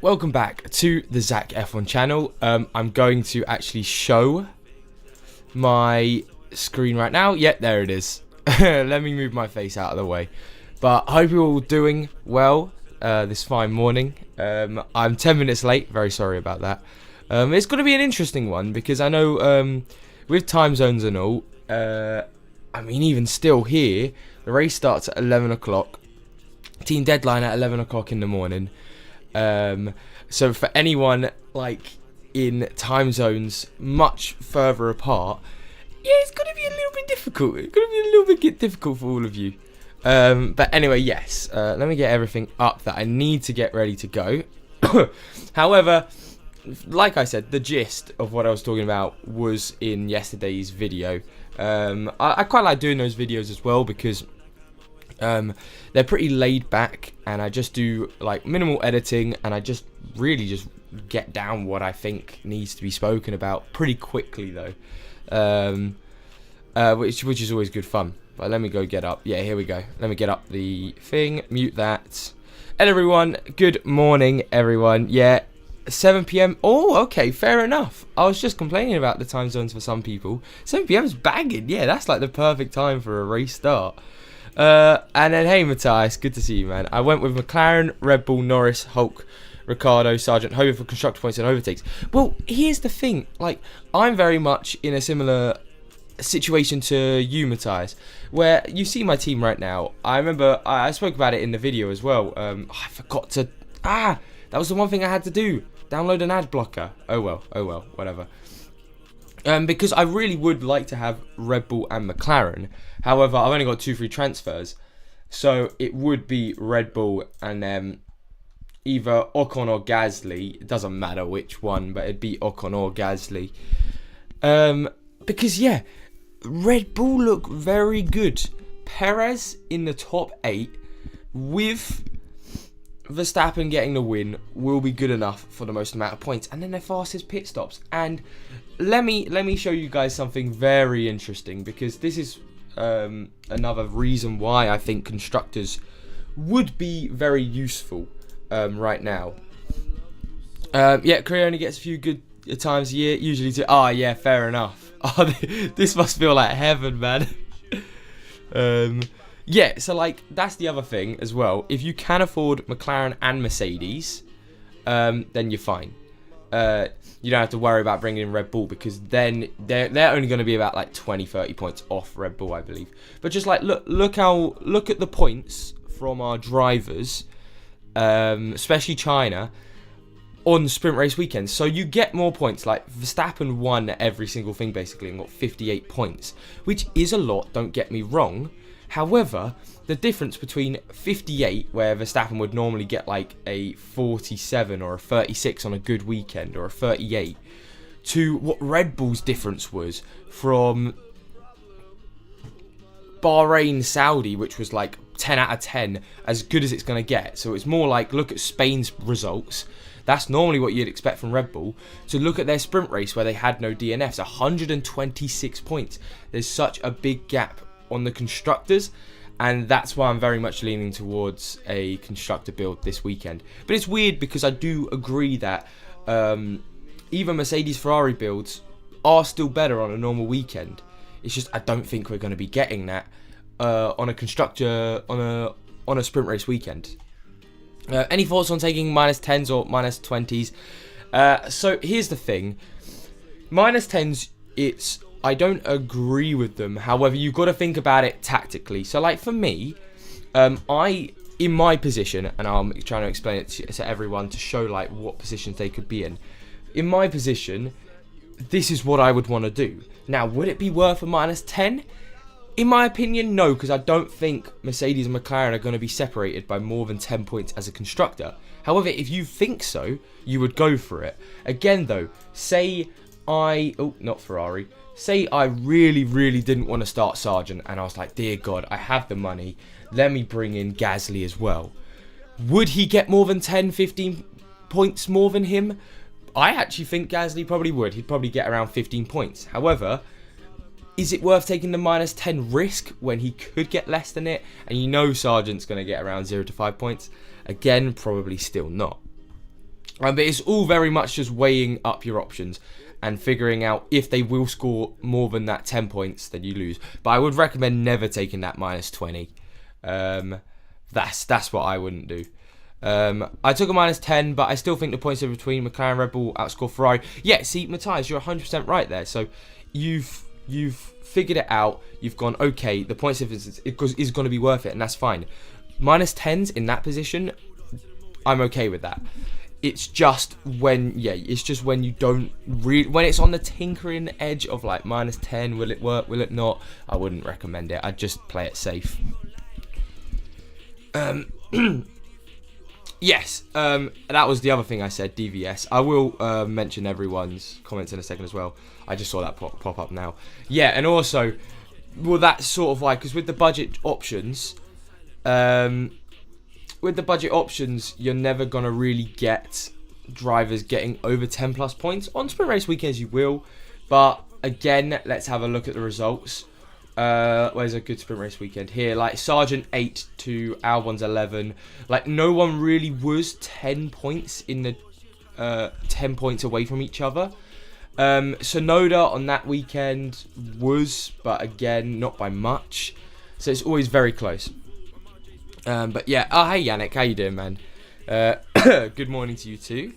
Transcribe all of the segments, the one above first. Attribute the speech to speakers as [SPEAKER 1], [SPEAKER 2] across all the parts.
[SPEAKER 1] Welcome back to the Zach F1 channel. I'm going to actually show my screen right now. Yeah, there it is. Let me move my face out of the way. But I hope you're all doing well this fine morning. I'm 10 minutes late. Very sorry about that. It's going to be an interesting one because I know with time zones and all, I mean, even still here, the race starts at 11 o'clock. Team deadline at 11 o'clock in the morning. So for anyone like in time zones much further apart, yeah, it's gonna be a little bit difficult. It's gonna be a little bit difficult for all of you. But anyway, yes. Let me get everything up that I need to get ready to go. However, like I said, the gist of what I was talking about was in yesterday's video. I quite like doing those videos as well because they're pretty laid back, and I just do like minimal editing, and I just really just get down what I think needs to be spoken about pretty quickly though, which is always good fun. But let me go get up. Yeah, here we go. Let me get up the thing, mute that. And everyone, good morning, everyone. Yeah, 7 p.m. Oh, okay, fair enough. I was just complaining about the time zones for some people. 7 p.m. is banging. Yeah, that's like the perfect time for a race start. And then, hey Matthias, good to see you, man. I went with McLaren, Red Bull, Norris, Hulk, Ricardo, Sargent, hoping for constructor points and overtakes. Well, here's the thing. Like, I'm very much in a similar situation to you, Matthias, where you see my team right now. I remember I spoke about it in the video as well. I forgot to... that was the one thing I had to do. Download an ad blocker. Oh well, whatever. Because I really would like to have Red Bull and McLaren. However, I've only got 2 free transfers. So it would be Red Bull and either Ocon or Gasly. It doesn't matter which one, but it'd be Ocon or Gasly. Because, yeah, Red Bull look very good. Perez in the top 8 with Verstappen getting the win will be good enough for the most amount of points, and then their fastest pit stops. And let me show you guys something very interesting, because this is another reason why I think constructors would be very useful right now. Yeah, Korea only gets a few good times a year, usually to... yeah, fair enough. This must feel like heaven, man. Yeah, so like that's the other thing as well. If you can afford McLaren and Mercedes, then you're fine. You don't have to worry about bringing in Red Bull, because then they're only going to be about like 20-30 points off Red Bull, I believe. But just like look at the points from our drivers, especially China, on sprint race weekends. So you get more points. Like Verstappen won every single thing basically and got 58 points, which is a lot, don't get me wrong. However, the difference between 58, where Verstappen would normally get like a 47 or a 36 on a good weekend, or a 38, to what Red Bull's difference was from Bahrain, Saudi, which was like 10 out of 10, as good as it's going to get. So it's more like, look at Spain's results. That's normally what you'd expect from Red Bull. To look at their sprint race where they had no DNFs, 126 points. There's such a big gap on the constructors, and that's why I'm very much leaning towards a constructor build this weekend. But it's weird because I do agree that even Mercedes Ferrari builds are still better on a normal weekend. It's just I don't think we're going to be getting that on a constructor on a sprint race weekend. Any thoughts on taking -10s or -20s? So here's the thing. -10s, I don't agree with them. However, you've got to think about it tactically. So, like, for me, in my position, and I'm trying to explain it to everyone to show, like, what positions they could be in. In my position, this is what I would want to do. Now, would it be worth a -10? In my opinion, no, because I don't think Mercedes and McLaren are going to be separated by more than 10 points as a constructor. However, if you think so, you would go for it. Again, though, say not Ferrari. Say I really, really didn't want to start Sargent, and I was like, dear God, I have the money. Let me bring in Gasly as well. Would he get more than 10, 15 points more than him? I actually think Gasly probably would. He'd probably get around 15 points. However, is it worth taking the -10 risk when he could get less than it? And you know Sargent's going to get around 0 to 5 points. Again, probably still not. But it's all very much just weighing up your options and figuring out if they will score more than that 10 points, then you lose. But I would recommend never taking that minus 20. That's what I wouldn't do. I took a minus 10, but I still think the points in between McLaren Red Bull outscore Ferrari. Yeah, see, Matthias, you're 100% right there. So you've figured it out. You've gone, okay, the points difference is going to be worth it, and that's fine. Minus 10s in that position, I'm okay with that. It's just when you don't really, when it's on the tinkering edge of like minus 10, will it work, will it not? I wouldn't recommend it. I'd just play it safe. Yes, that was the other thing I said, DVS. I will mention everyone's comments in a second as well. I just saw that pop up now. Yeah, and also, well, that's sort of like, because with the budget options, you're never going to really get drivers getting over 10 plus points. On sprint race weekends, you will. But again, let's have a look at the results. Where's a good sprint race weekend? Here, like Sargent 8 to Albon's 11. Like, no one really was 10 points in the 10 points away from each other. Sonoda on that weekend was, but again, not by much. So it's always very close. But yeah, hey Yannick, how you doing, man? Good morning to you too.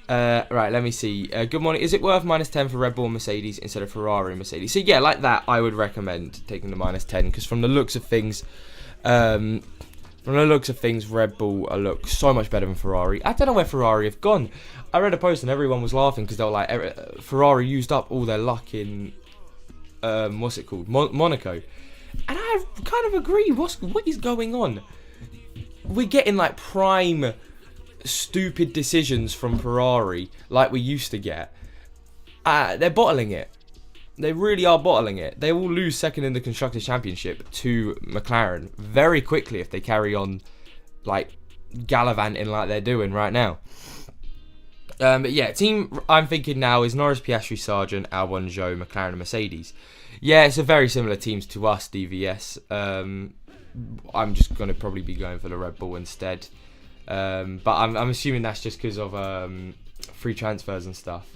[SPEAKER 1] Right, let me see. Good morning. Is it worth minus 10 for Red Bull and Mercedes instead of Ferrari and Mercedes? So yeah, like that, I would recommend taking the minus 10 because from the looks of things, Red Bull look so much better than Ferrari. I don't know where Ferrari have gone. I read a post and everyone was laughing because they were like, Ferrari used up all their luck in what's it called, Monaco, and I kind of agree. What is going on? We're getting like prime stupid decisions from Ferrari like we used to get. They're bottling it. They really are bottling it. They will lose second in the Constructors' Championship to McLaren very quickly if they carry on like gallivanting like they're doing right now. But yeah, team I'm thinking now is Norris, Piastri, Sargent, Albon, Zhou, McLaren and Mercedes. Yeah, it's a very similar teams to us, DVS. I'm just going to probably be going for the Red Bull instead. But I'm assuming that's just because of free transfers and stuff.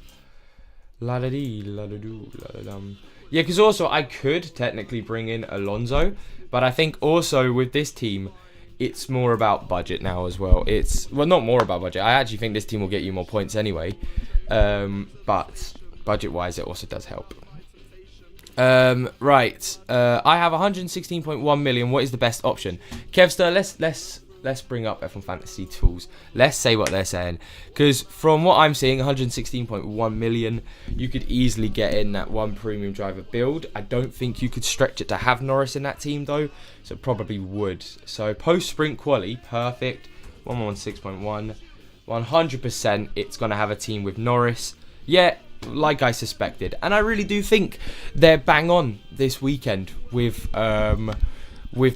[SPEAKER 1] La-da-dee, la-da-doo, la-da-dum. Yeah, because also I could technically bring in Alonso, but I think also with this team, it's more about budget now as well. Well, not more about budget. I actually think this team will get you more points anyway. But budget-wise, it also does help. Right. I have 116.1 million. What is the best option? Kevster, let's bring up F1 Fantasy Tools. Let's say what they're saying. Because from what I'm seeing, 116.1 million, you could easily get in that one premium driver build. I don't think you could stretch it to have Norris in that team though. So probably would. So post-sprint quali, perfect. 116.1. 100% it's going to have a team with Norris. Yeah, like I suspected. And I really do think they're bang on this weekend with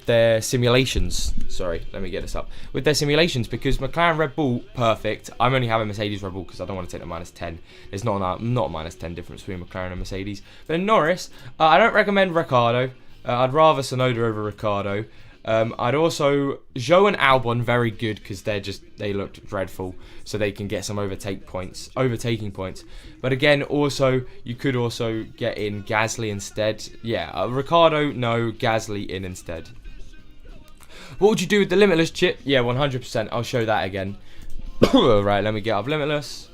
[SPEAKER 1] their simulations. Sorry, let me get this up. With their simulations, because McLaren Red Bull, perfect. I'm only having Mercedes Red Bull because I don't want to take the minus 10. There's not a minus 10 difference between McLaren and Mercedes. But in Norris, I don't recommend Ricciardo. I'd rather Tsunoda over Ricciardo. I'd also Zhou and Albon very good because they looked dreadful, so they can get some overtaking points. But again, also you could also get in Gasly instead. Yeah, Ricciardo no, Gasly in instead. What would you do with the Limitless chip? Yeah, 100%. I'll show that again. Right, let me get up Limitless.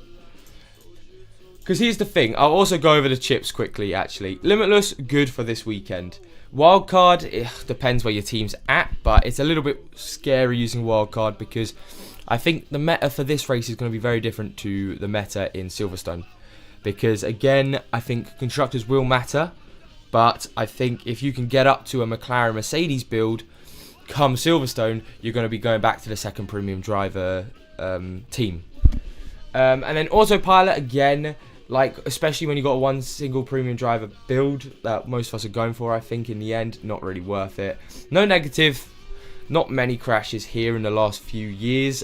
[SPEAKER 1] Because here's the thing. I'll also go over the chips quickly. Actually, Limitless good for this weekend. Wildcard, it depends where your team's at, but it's a little bit scary using wildcard because I think the meta for this race is going to be very different to the meta in Silverstone. Because again, I think constructors will matter, but I think if you can get up to a McLaren Mercedes build, come Silverstone, you're going to be going back to the second premium driver team. And then autopilot again. Like, especially when you got one single premium driver build that most of us are going for, I think, in the end, not really worth it. No negative, not many crashes here in the last few years,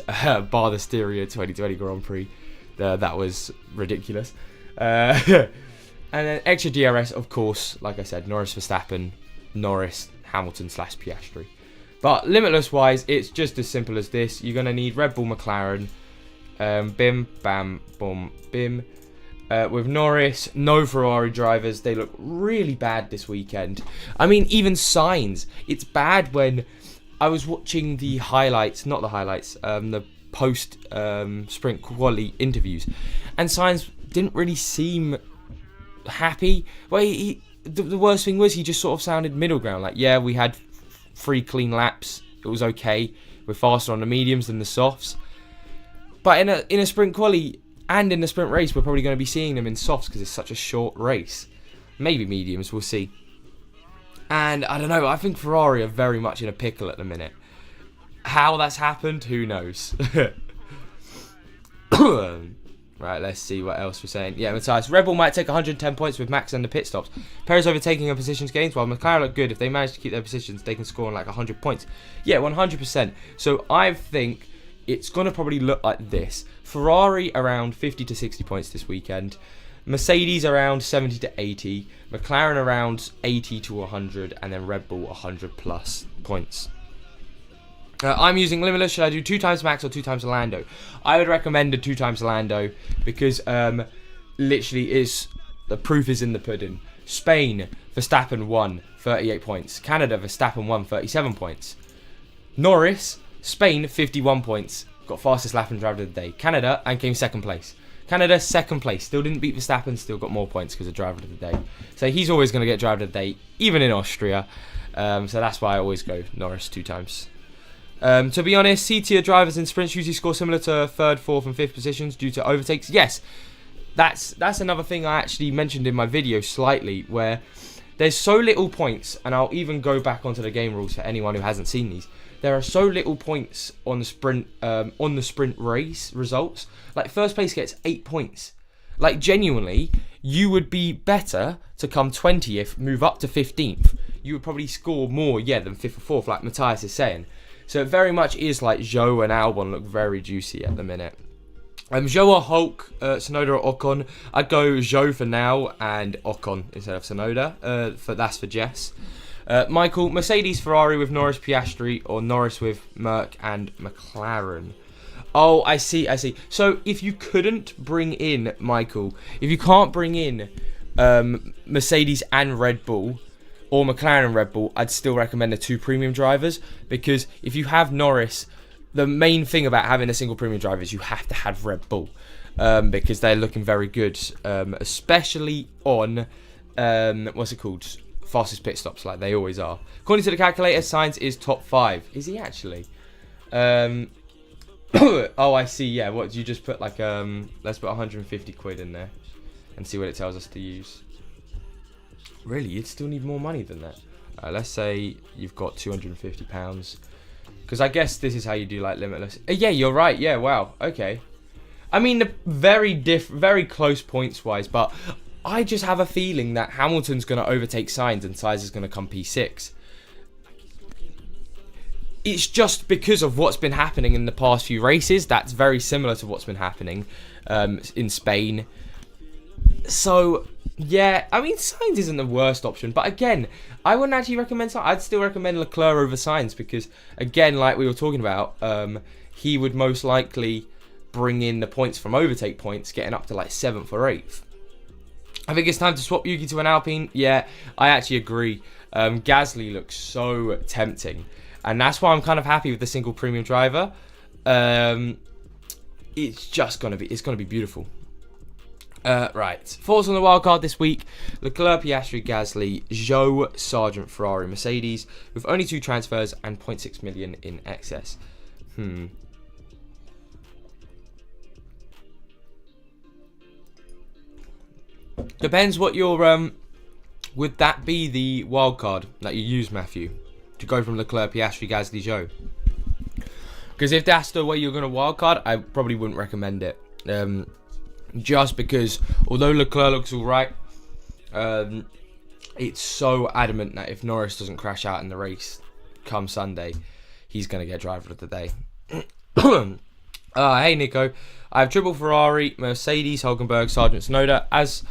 [SPEAKER 1] bar the Styria 2020 Grand Prix. That was ridiculous. And then extra DRS, of course, like I said, Norris Verstappen, Norris, Hamilton / Piastri. But Limitless-wise, it's just as simple as this. You're going to need Red Bull McLaren, Bim, bam, boom, bim. With Norris, no Ferrari drivers. They look really bad this weekend. I mean, even Sainz. It's bad when I was watching the highlights, not the highlights, the post sprint quali interviews, and Sainz didn't really seem happy. Well, the worst thing was he just sort of sounded middle ground. Like, yeah, we had 3 clean laps. It was okay. We're faster on the mediums than the softs. But in a sprint quali and in the sprint race, we're probably going to be seeing them in softs because it's such a short race. Maybe mediums, we'll see. And I don't know, I think Ferrari are very much in a pickle at the minute. How that's happened, who knows? Right, let's see what else we're saying. Yeah, Matthias. Red Bull might take 110 points with Max and the pit stops. Perez overtaking and positions gains, while McLaren look good. If they manage to keep their positions, they can score on like 100 points. Yeah, 100%. So I think it's going to probably look like this. Ferrari around 50 to 60 points this weekend. Mercedes around 70 to 80. McLaren around 80 to 100. And then Red Bull 100 plus points. I'm using Limitless. Should I do 2 times Max or 2 times Lando? I would recommend a 2 times Lando because literally the proof is in the pudding. Spain, Verstappen won 38 points. Canada, Verstappen won 37 points. Norris, Spain 51 points. Got fastest lap and driver of the day. Canada and came second place. Canada second place. Still didn't beat Verstappen. Still got more points because of driver of the day. So he's always going to get driver of the day, even in Austria. So that's why I always go Norris 2 times. To be honest, C-tier drivers in sprints usually score similar to 3rd, 4th and 5th positions due to overtakes. Yes, that's another thing I actually mentioned in my video slightly, where there's so little points, and I'll even go back onto the game rules for anyone who hasn't seen these. There are so little points on the sprint race results. Like, first place gets 8 points. Like, genuinely, you would be better to come 20th, move up to 15th. You would probably score more, than 5th or 4th, like Matthias is saying. So it very much is like Zhou and Albon look very juicy at the minute. Zhou or Hulk, Tsunoda or Ocon. I'd go Zhou for now and Ocon instead of Tsunoda. That's for Jess. Michael, Mercedes, Ferrari with Norris, Piastri, or Norris with Merck and McLaren. Oh, I see. So if you couldn't bring in, Michael, if you can't bring in Mercedes and Red Bull, or McLaren and Red Bull, I'd still recommend the 2 premium drivers, because if you have Norris, the main thing about having a single premium driver is you have to have Red Bull, because they're looking very good, especially on fastest pit stops, like they always are. According to the calculator, Sainz is top 5. Is he actually? Oh, I see. Yeah, what you just put like let's put 150 quid in there and see what it tells us to use. Really, you'd still need more money than that. Let's say you've got £250. Because I guess this is how you do like Limitless. Yeah, you're right. Yeah, wow. Okay. I mean, very close points wise, but I just have a feeling that Hamilton's going to overtake Sainz and Sainz is going to come P6. It's just because of what's been happening in the past few races. That's very similar to what's been happening in Spain. So, yeah, I mean, Sainz isn't the worst option. But again, I wouldn't actually recommend Sainz. I'd still recommend Leclerc over Sainz because, again, like we were talking about, he would most likely bring in the points from overtake points, getting up to like 7th or 8th. I think it's time to swap Yuki to an Alpine. Yeah, I actually agree. Gasly looks so tempting. And that's why I'm kind of happy with the single premium driver. It's going to be beautiful. Right. Thoughts on the wildcard this week. Leclerc, Piastri, Gasly, Zhou, Sargent, Ferrari, Mercedes, with only 2 transfers and 0.6 million in excess. Depends what your would that be the wildcard that you use, Matthew, to go from Leclerc, Piastri, Gasly, Zhou? Because if that's the way you're going to wildcard, I probably wouldn't recommend it. Just because, although Leclerc looks alright, it's so adamant that if Norris doesn't crash out in the race come Sunday, he's going to get driver of the day. Hey Nico, I have triple Ferrari, Mercedes, Hulkenberg, Sargent, Tsunoda. As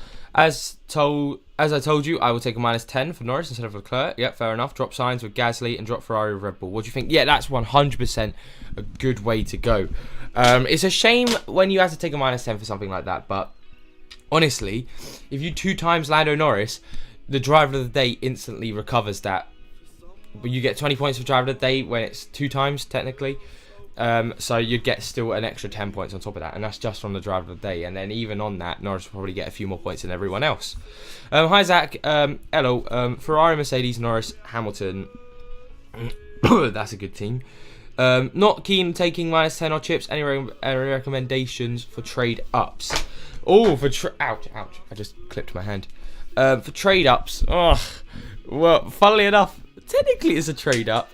[SPEAKER 1] I told you, I will take a -10 for Norris instead of Leclerc. Yep, fair enough. Drop Sainz with Gasly and drop Ferrari with Red Bull. What do you think? Yeah, that's 100% a good way to go. It's a shame when you have to take a -10 for something like that, but honestly, if you 2 times Lando Norris, the driver of the day instantly recovers that. But you get 20 points for driver of the day when it's 2 times, technically. So you'd get still an extra 10 points on top of that, and that's just from the driver of the day. And then even on that, Norris will probably get a few more points than everyone else. Hi Zach, hello. Ferrari, Mercedes, Norris, Hamilton. That's a good team. Not keen taking -10 or chips. Any recommendations for trade ups? Oh, ouch! I just clipped my hand. For trade ups, well, funnily enough, technically it's a trade up.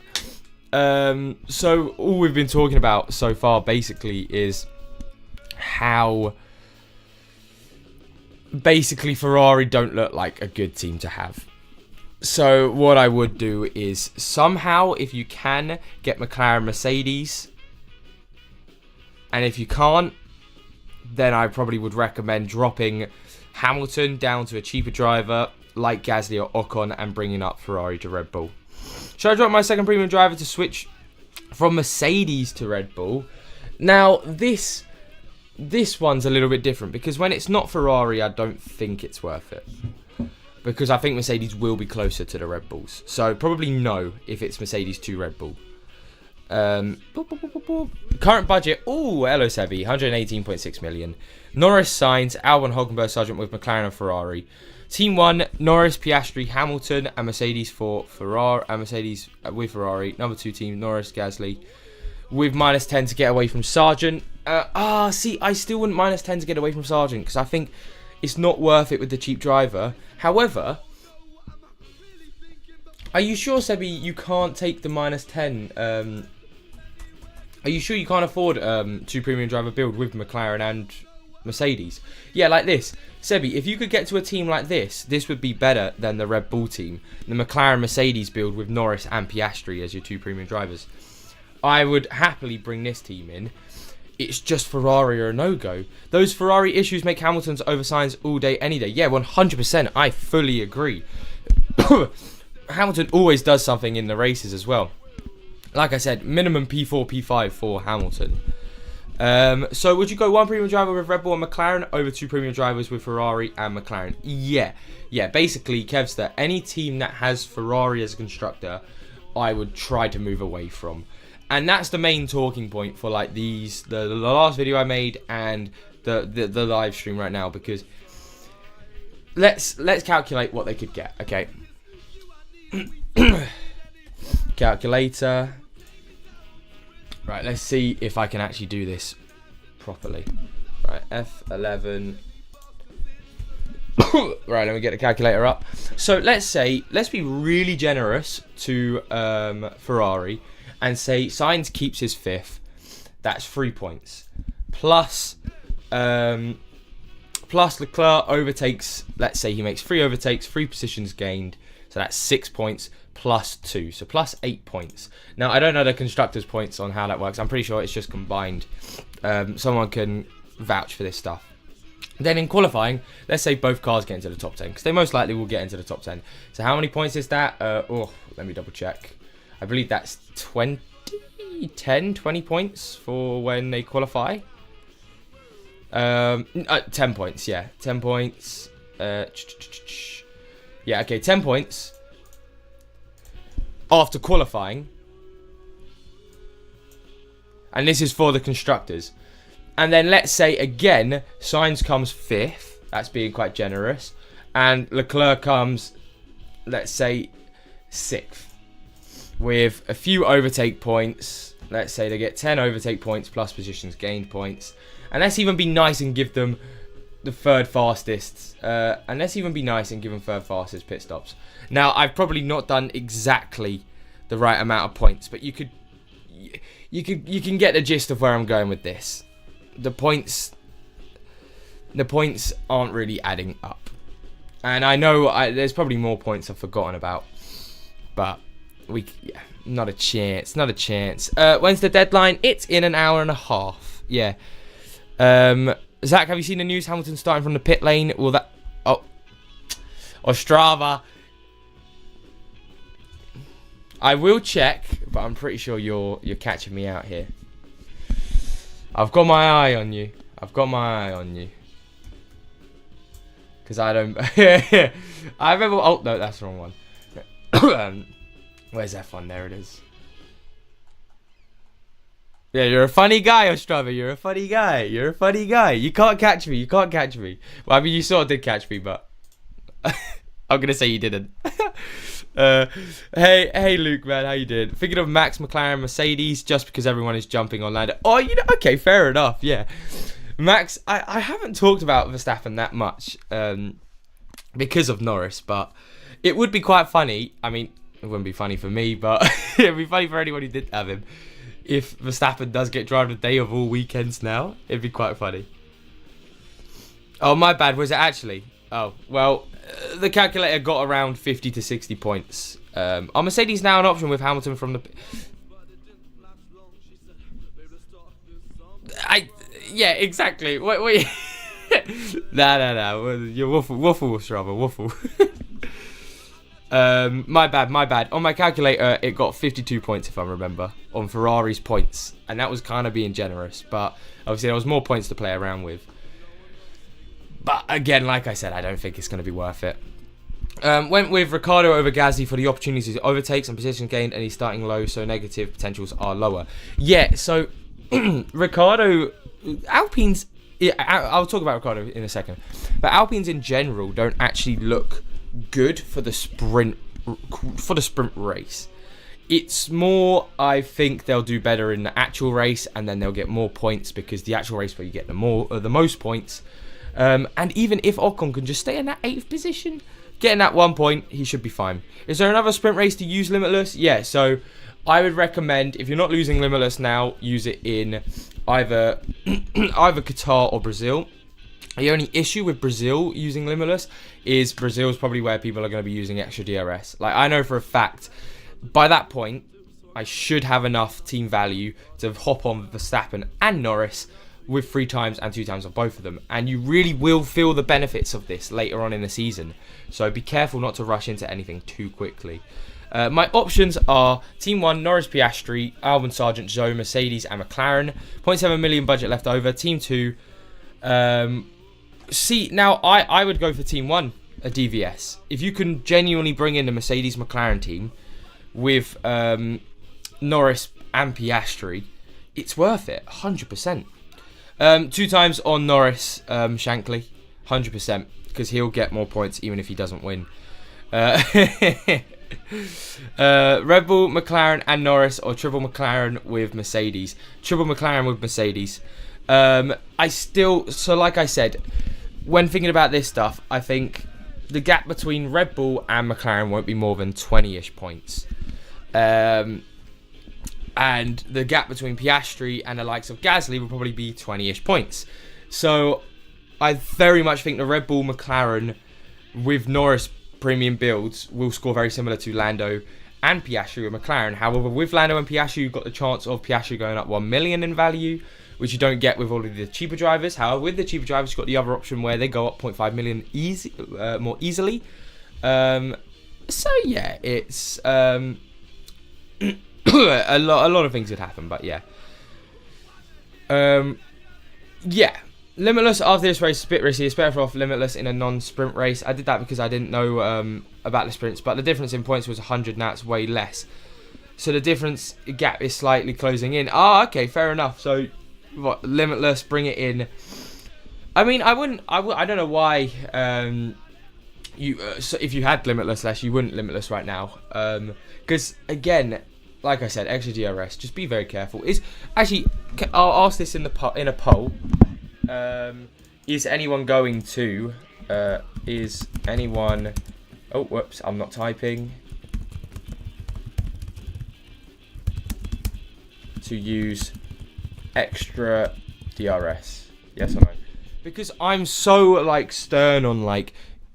[SPEAKER 1] So all we've been talking about so far basically is how basically Ferrari don't look like a good team to have. So what I would do is somehow, if you can, get McLaren, Mercedes, and if you can't, then I probably would recommend dropping Hamilton down to a cheaper driver like Gasly or Ocon and bringing up Ferrari to Red Bull. Should I drop my second premium driver to switch from Mercedes to Red Bull? Now, this one's a little bit different because when it's not Ferrari, I don't think it's worth it. Because I think Mercedes will be closer to the Red Bulls. So, probably no if it's Mercedes to Red Bull. Current budget, hello Sebi, 118.6 million. Norris signs Albon, Hulkenberg, Sargent with McLaren and Ferrari. Team 1, Norris, Piastri, Hamilton, and Mercedes for Ferrari, and Mercedes with Ferrari. Number 2 team, Norris, Gasly, with -10 to get away from Sargent. See, I still wouldn't -10 to get away from Sargent because I think it's not worth it with the cheap driver. However, are you sure, Sebi, you can't take the -10? Are you sure you can't afford 2 premium driver build with McLaren and Mercedes? Yeah, like this. Sebi, if you could get to a team like this would be better than the Red Bull team. The McLaren Mercedes build with Norris and Piastri as your 2 premium drivers. I would happily bring this team in. It's just Ferrari or a no-go. Those Ferrari issues make Hamilton's oversigns all day, any day. Yeah, 100%. I fully agree. Hamilton always does something in the races as well. Like I said, minimum P4, P5 for Hamilton. So would you go 1 premium driver with Red Bull and McLaren over 2 premium drivers with Ferrari and McLaren? Yeah. Basically, Kevster, any team that has Ferrari as a constructor, I would try to move away from. And that's the main talking point for like the last video I made and the live stream right now, because let's calculate what they could get. Okay. Calculator. Right, let's see if I can actually do this properly. Right, F11. Right, let me get the calculator up. So let's be really generous to Ferrari and say Sainz keeps his 5th. That's 3 points. Plus Leclerc overtakes, let's say he makes 3 overtakes, 3 positions gained. So that's 6 points plus 2. So plus 8 points. Now, I don't know the constructors' points on how that works. I'm pretty sure it's just combined. Someone can vouch for this stuff. Then in qualifying, let's say both cars get into the top 10, because they most likely will get into the top 10. So how many points is that? Let me double check. I believe that's 20 points for when they qualify. 10 points, yeah. 10 points. Yeah, okay, 10 points after qualifying. And this is for the constructors. And then let's say again, Sainz comes 5th. That's being quite generous. And Leclerc comes, let's say, 6th. With a few overtake points. Let's say they get 10 overtake points plus positions gained points. And let's even be nice and give them the 3rd fastest. And let's even be nice and give them 3rd fastest pit stops. Now, I've probably not done exactly the right amount of points, but you can get the gist of where I'm going with this. The points aren't really adding up. And I know there's probably more points I've forgotten about. But not a chance. When's the deadline? It's in an hour and a half. Yeah. Zach, have you seen the news? Hamilton starting from the pit lane. Will that... Ostrava. I will check, but I'm pretty sure you're catching me out here. I've got my eye on you. I've got my eye on you. Because I don't... I remember... Oh, no, that's the wrong one. Where's F1? There it is. Yeah, you're a funny guy, Ostrava. You're a funny guy. You're a funny guy. You can't catch me. You can't catch me. Well, I mean, you sort of did catch me, but... I'm going to say you didn't. Hey, Luke, man. How you doing? Thinking of Max, McLaren, Mercedes, just because everyone is jumping on Lando. Oh, you know, okay, fair enough. Yeah. Max, I haven't talked about Verstappen that much because of Norris, but it would be quite funny. I mean, it wouldn't be funny for me, but it would be funny for anyone who did have him. If Verstappen does get driver of the day of all weekends now, it'd be quite funny. Oh, my bad. Was it actually? Oh, well, the calculator got around 50 to 60 points. Are Mercedes now an option with Hamilton from the... Yeah, exactly. Wait. No. You're waffle, Strava, waffle. My bad. On my calculator, it got 52 points, if I remember, on Ferrari's points. And that was kind of being generous. But obviously, there was more points to play around with. But again, like I said, I don't think it's going to be worth it. Went with Ricciardo over Gasly for the opportunities to overtakes and position gained, and he's starting low, so negative potentials are lower. Yeah, so Ricciardo, Alpine's... Yeah, I'll talk about Ricciardo in a second. But Alpines in general don't actually look good for the sprint race. It's more, I think they'll do better in the actual race, and then they'll get more points because the actual race where you get the most points. And even if Ocon can just stay in that 8th position, getting that 1 point, he should be fine. Is there another sprint race to use Limitless? Yeah, so I would recommend, if you're not losing Limitless now, use it in either Qatar or Brazil. The only issue with Brazil using Limitless is Brazil's probably where people are going to be using extra DRS. Like, I know for a fact, by that point, I should have enough team value to hop on Verstappen and Norris with 3 times and 2 times on both of them. And you really will feel the benefits of this later on in the season. So be careful not to rush into anything too quickly. My options are Team 1, Norris, Piastri, Albon, Sargent, Zhou, Mercedes and McLaren. 0.7 million budget left over. Team 2. Now I would go for Team 1, a DVS. If you can genuinely bring in the Mercedes McLaren team with Norris and Piastri, it's worth it, 100%. 2 times on Norris, Shankly, 100%, because he'll get more points even if he doesn't win. Red Bull, McLaren and Norris, or triple McLaren with Mercedes. Triple McLaren with Mercedes. So like I said, when thinking about this stuff, I think the gap between Red Bull and McLaren won't be more than 20-ish points. And the gap between Piastri and the likes of Gasly will probably be 20-ish points. So I very much think the Red Bull McLaren with Norris premium builds will score very similar to Lando and Piastri with McLaren. However, with Lando and Piastri, you've got the chance of Piastri going up 1 million in value, which you don't get with all of the cheaper drivers. However, with the cheaper drivers, you've got the other option where they go up 0.5 million more easily. So yeah, it's a lot of things could happen, but yeah. Yeah. Limitless after this race is a bit risky. It's better off Limitless in a non-sprint race. I did that because I didn't know about the sprints, but the difference in points was 100, now it's way less. So the gap is slightly closing in. Ah, okay, fair enough. So, what, Limitless, bring it in. I mean, I don't know why so if you had Limitless, you wouldn't Limitless right now. Because, again, like I said, extra DRS, just be very careful. I'll ask this in a poll. Is anyone going to... oh, whoops, I'm not typing. To use extra DRS. Yes or no? Because I'm so, like, stern on, like,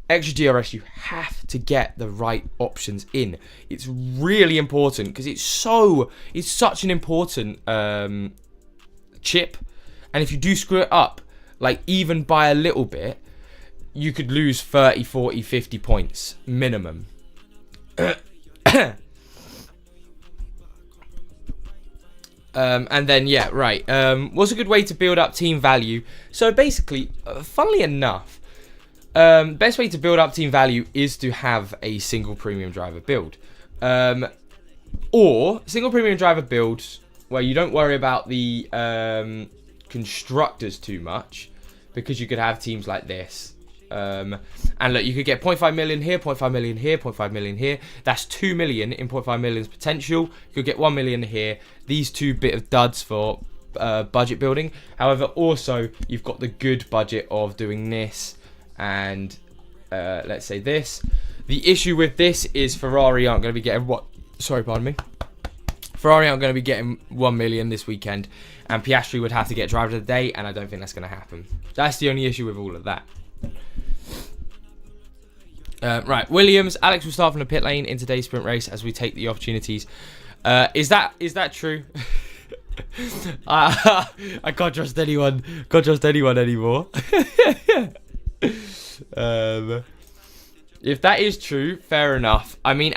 [SPEAKER 1] extra DRS, you have to get the right options in. It's really important because it's such an important chip. And if you do screw it up, like, even by a little bit, you could lose 30, 40, 50 points minimum. And then, yeah, right. What's a good way to build up team value? So basically, funnily enough, best way to build up team value is to have a single premium driver build. Or single premium driver builds where you don't worry about the constructors too much, because you could have teams like this. And look, you could get 0.5 million here, 0.5 million here, 0.5 million here. That's 2 million in 0.5 million's potential. You could get 1 million here. These two bit of duds for budget building. However, also you've got the good budget of doing this and let's say this. The issue with this is Ferrari aren't going to be getting what? Sorry, pardon me. Ferrari aren't going to be getting 1 million this weekend, and Piastri would have to get driver of the day, and I don't think that's going to happen. That's the only issue with all of that. Right, Williams. Alex will start from the pit lane in today's sprint race as we take the opportunities. Is that true? I can't trust anyone. Can't trust anyone anymore. If that is true, fair enough. I mean,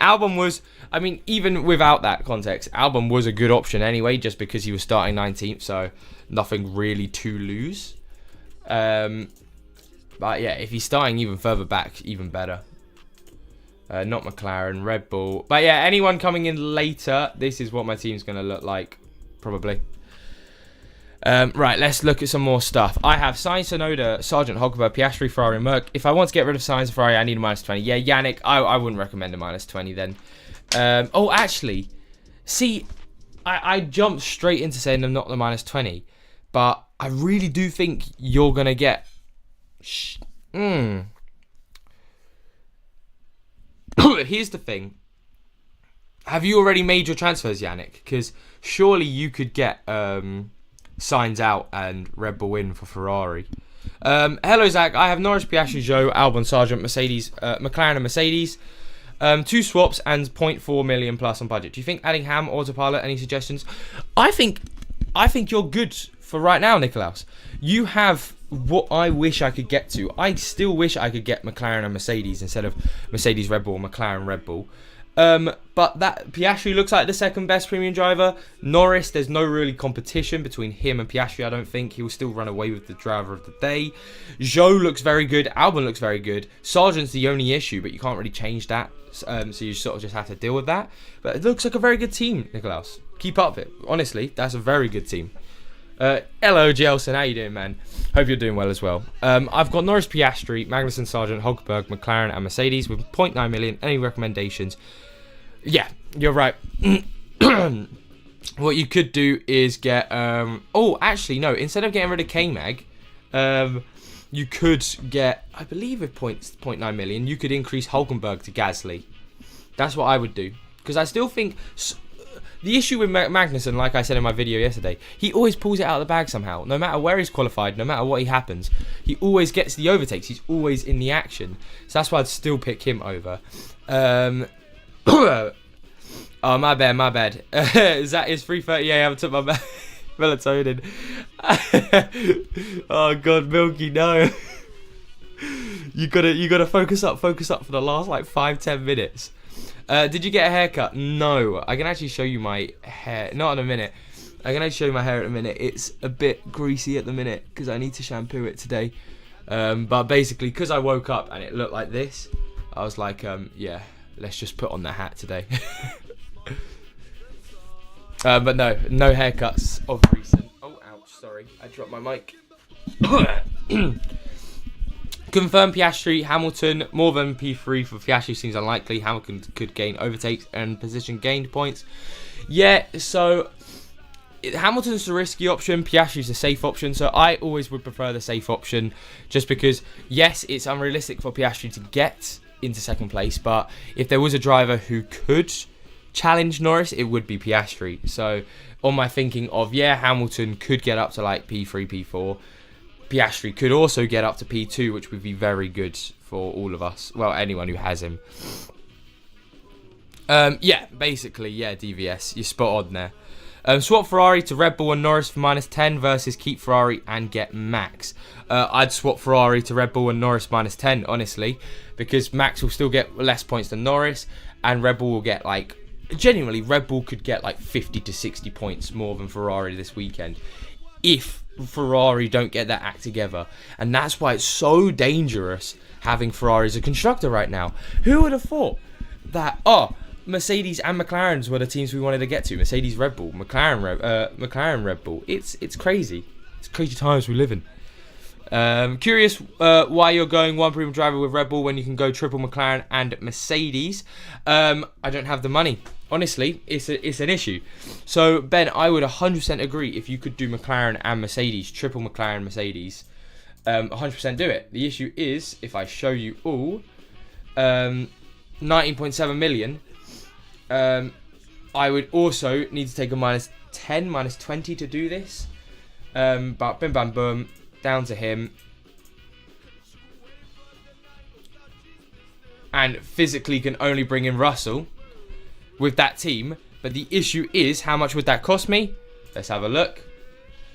[SPEAKER 1] even without that context, Albon was a good option anyway, just because he was starting 19th, so nothing really to lose. But yeah, if he's starting even further back, even better. Not McLaren, Red Bull. But yeah, anyone coming in later, this is what my team's going to look like, probably. Right, let's look at some more stuff. I have Sainz, Tsunoda, Sargent, Hockenberg, Piastri, Ferrari, Merc. If I want to get rid of Sainz and Ferrari, I need a -20. Yeah, Yannick, I wouldn't recommend a -20 then. Oh, actually, see, I jumped straight into saying I'm not the -20, but I really do think you're going to get... Here's the thing. Have you already made your transfers, Yannick? Because surely you could get Sainz out and Red Bull in for Ferrari. Hello, Zach. I have Norris, Piastri, Zhou, Albon, Sargent, Mercedes, McLaren and Mercedes. 2 swaps and 0.4 million plus on budget. Do you think adding Ham, autopilot, any suggestions? I think you're good for right now, Nicolaus. You have what I wish I could get to. I still wish I could get McLaren and Mercedes instead of Mercedes Red Bull, McLaren Red Bull. But that Piastri looks like the second best premium driver. Norris, there's no really competition between him and Piastri, I don't think. He will still run away with the driver of the day. Zhou looks very good. Albon looks very good. Sargent's the only issue, but you can't really change that. So you sort of just have to deal with that. But it looks like a very good team, Nicolaus. Keep up it. Honestly, that's a very good team. Hello, Jelson. How you doing, man? Hope you're doing well as well. I've got Norris, Piastri, Magnussen, Sargent, Hülkenberg, McLaren, and Mercedes with 0.9 million. Any recommendations? Yeah, you're right. What you could do is get... oh, actually, no. Instead of getting rid of K-Mag, you could get... I believe with 0.9 million, you could increase Hülkenberg to Gasly. That's what I would do. Because I still think... The issue with Magnussen, like I said in my video yesterday, he always pulls it out of the bag somehow. No matter where he's qualified, no matter what happens, he always gets the overtakes. He's always in the action. So that's why I'd still pick him over. Oh, my bad. That is 3:30 a.m. I took my melatonin. Oh God, Milky, no. You gotta focus up for the last like 5-10 minutes. Did you get a haircut? No. I can actually show you my hair. Not in a minute. I can actually show you my hair in a minute. It's a bit greasy at the minute because I need to shampoo it today. But basically, because I woke up and it looked like this, I was like, yeah, let's just put on the hat today. But no haircuts of recent. Oh, ouch, sorry. I dropped my mic. Confirm Piastri, Hamilton, more than P3 for Piastri seems unlikely. Hamilton could gain overtakes and position gained points. Yeah, so Hamilton's the risky option, Piastri's the safe option, so I always would prefer the safe option just because, yes, it's unrealistic for Piastri to get into second place, but if there was a driver who could challenge Norris, it would be Piastri. So on my thinking of, yeah, Hamilton could get up to like P3, P4, Piastri could also get up to P2, which would be very good for all of us. Well, anyone who has him. Yeah, basically, yeah, DVS. You're spot on there. Swap Ferrari to Red Bull and Norris for -10 versus keep Ferrari and get Max. I'd swap Ferrari to Red Bull and Norris -10, honestly. Because Max will still get less points than Norris. And Red Bull will get, like, genuinely, Red Bull could get like 50 to 60 points more than Ferrari this weekend if Ferrari don't get that act together. And that's why it's so dangerous having Ferrari as a constructor right now. Who would have thought that, Mercedes and McLaren's were the teams we wanted to get to? Mercedes, Red Bull, McLaren, Red Bull. It's crazy. It's crazy times we live in. Curious why you're going one premium driver with Red Bull when you can go triple McLaren and Mercedes. I don't have the money. Honestly, it's an issue. So, Ben, I would 100% agree if you could do McLaren and Mercedes, triple McLaren, Mercedes. 100% do it. The issue is, if I show you all, 19.7 million, I would also need to take a minus 10, minus 20 to do this. But bim bam boom, down to him. And physically can only bring in Russell with that team. But the issue is, how much would that cost me? Let's have a look.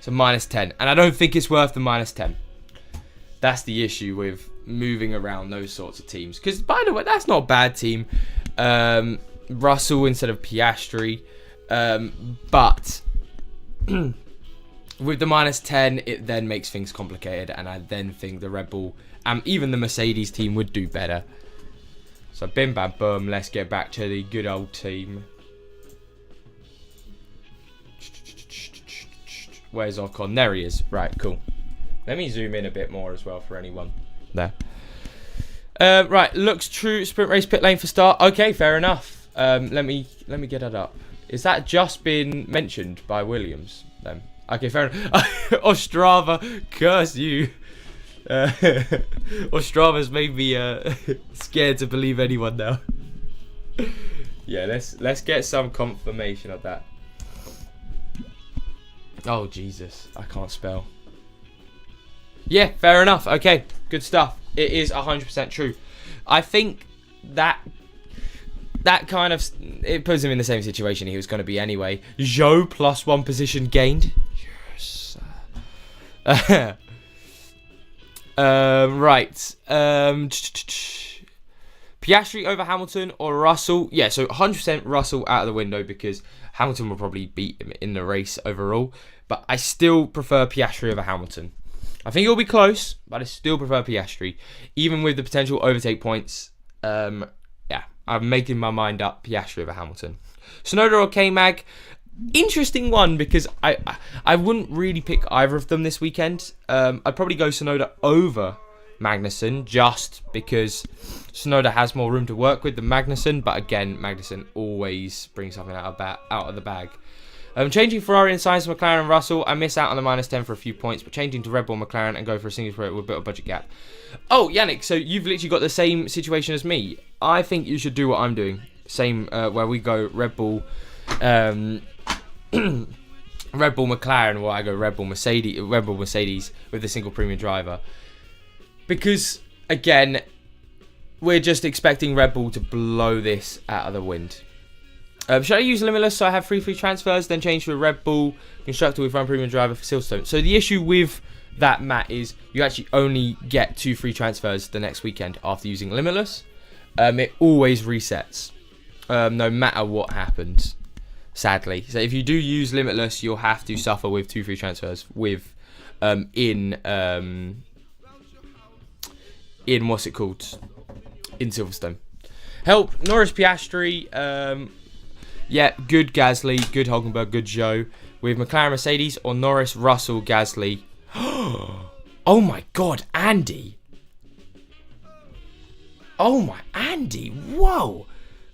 [SPEAKER 1] So minus 10. And I don't think it's worth the minus 10. That's the issue with moving around those sorts of teams. Because, by the way, that's not a bad team. Russell instead of Piastri. But with the minus 10, it then makes things complicated. And I then think the Red Bull and even the Mercedes team would do better. So, bim, bam, boom. Let's get back to the good old team. Where's Ocon? There he is. Right, cool. Let me zoom in a bit more as well for anyone there. Right, looks true. Sprint race pit lane for start. Okay, fair enough. Let me get that up. Is that just been mentioned by Williams then? Okay, fair enough. Ostrava, curse you. Ostrava's made me scared to believe anyone now. Yeah, let's get some confirmation of that. Oh Jesus, I can't spell. Yeah, fair enough. Okay, good stuff. It is 100% true. I think that kind of, it puts him in the same situation he was going to be anyway. Zhou plus 1 position gained. Yes. Right. Piastri over Hamilton or Russell? Yeah, so 100% Russell out of the window because Hamilton will probably beat him in the race overall. But I still prefer Piastri over Hamilton. I think it'll be close, but I still prefer Piastri. Even with the potential overtake points, yeah, I'm making my mind up. Piastri over Hamilton. Tsunoda or K-Mag? Interesting one because I wouldn't really pick either of them this weekend. I'd probably go Tsunoda over Magnussen just because Tsunoda has more room to work with than Magnussen. But again, Magnussen always brings something out of the bag. Changing Ferrari and Sainz to McLaren and Russell, I miss out on the minus 10 for a few points, but changing to Red Bull McLaren and go for a single split with a bit of budget gap. Oh, Yannick, so you've literally got the same situation as me. I think you should do what I'm doing. Same, where we go Red Bull, Red Bull McLaren, or I go Red Bull Mercedes with a single premium driver. Because, again, we're just expecting Red Bull to blow this out of the wind. Should I use Limitless so I have free transfers, then change to a Red Bull Constructor with one premium driver for Silverstone? So the issue with that, Matt, is you actually only get 2 free transfers the next weekend after using Limitless. It always resets, no matter what happens, sadly. So if you do use Limitless, you'll have to suffer with 2 free transfers with in what's it called? In Silverstone. Help Norris Piastri. Yeah, good Gasly, good Hulkenberg, good Zhou. With McLaren Mercedes or Norris, Russell, Gasly. Oh my God, Andy. Oh my, Andy. Whoa.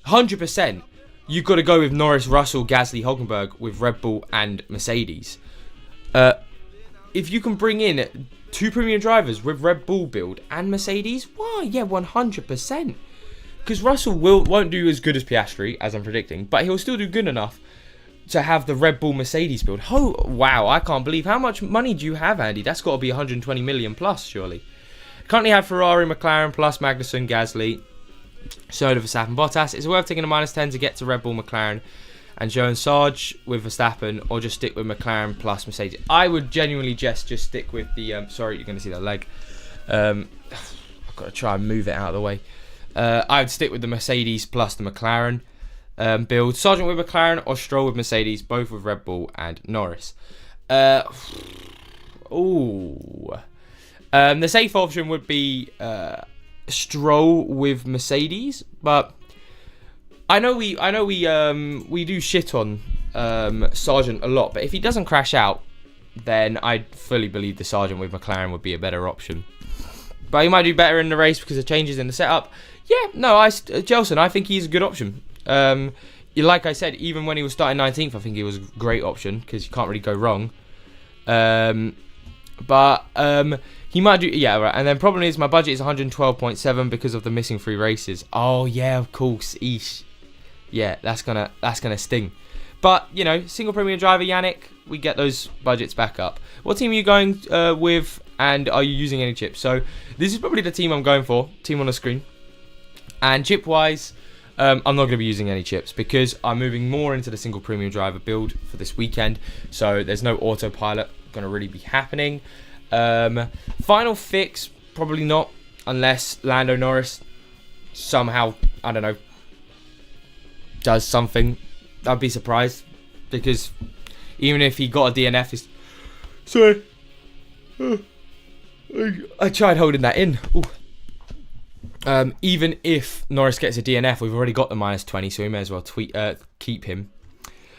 [SPEAKER 1] 100%. You've got to go with Norris, Russell, Gasly, Hulkenberg with Red Bull and Mercedes. If you can bring in 2 premium drivers with Red Bull build and Mercedes, why? Yeah, 100%. Because Russell won't do as good as Piastri, as I'm predicting, but he'll still do good enough to have the Red Bull Mercedes build. Oh, wow, I can't believe. How much money do you have, Andy? That's got to be 120 million plus, surely. Currently have Ferrari, McLaren, plus Magnussen, Gasly, Tsunoda, Verstappen, Bottas. Is it worth taking a minus 10 to get to Red Bull, McLaren, and Zhou and Sarge with Verstappen, or just stick with McLaren plus Mercedes? I would genuinely just stick with the... sorry, you're going to see that leg. I've got to try and move it out of the way. I would stick with the Mercedes plus the McLaren. build. Sargent with McLaren or Stroll with Mercedes, both with Red Bull and Norris. The safe option would be Stroll with Mercedes, but I know we do shit on Sargent a lot, but if he doesn't crash out, then I fully believe the Sargent with McLaren would be a better option. But he might do better in the race because of changes in the setup. Yeah, no, Jelson, I think he's a good option. Like I said, even when he was starting 19th, I think he was a great option because you can't really go wrong. He might do, yeah, right. And then problem is my budget is 112.7 because of the missing 3 races. Oh yeah, of course, eesh. Yeah, that's gonna sting. But you know, single premium driver Yannick, we get those budgets back up. What team are you going with, and are you using any chips? So this is probably the team I'm going for. Team on the screen. And chip wise, I'm not going to be using any chips because I'm moving more into the single premium driver build for this weekend. So there's no autopilot going to really be happening. Final fix, probably not, unless Lando Norris somehow, I don't know, does something. I'd be surprised, because even if he got a DNF, sorry, I tried holding that in. Ooh. Even if Norris gets a DNF, we've already got the -20, so we may as well keep him.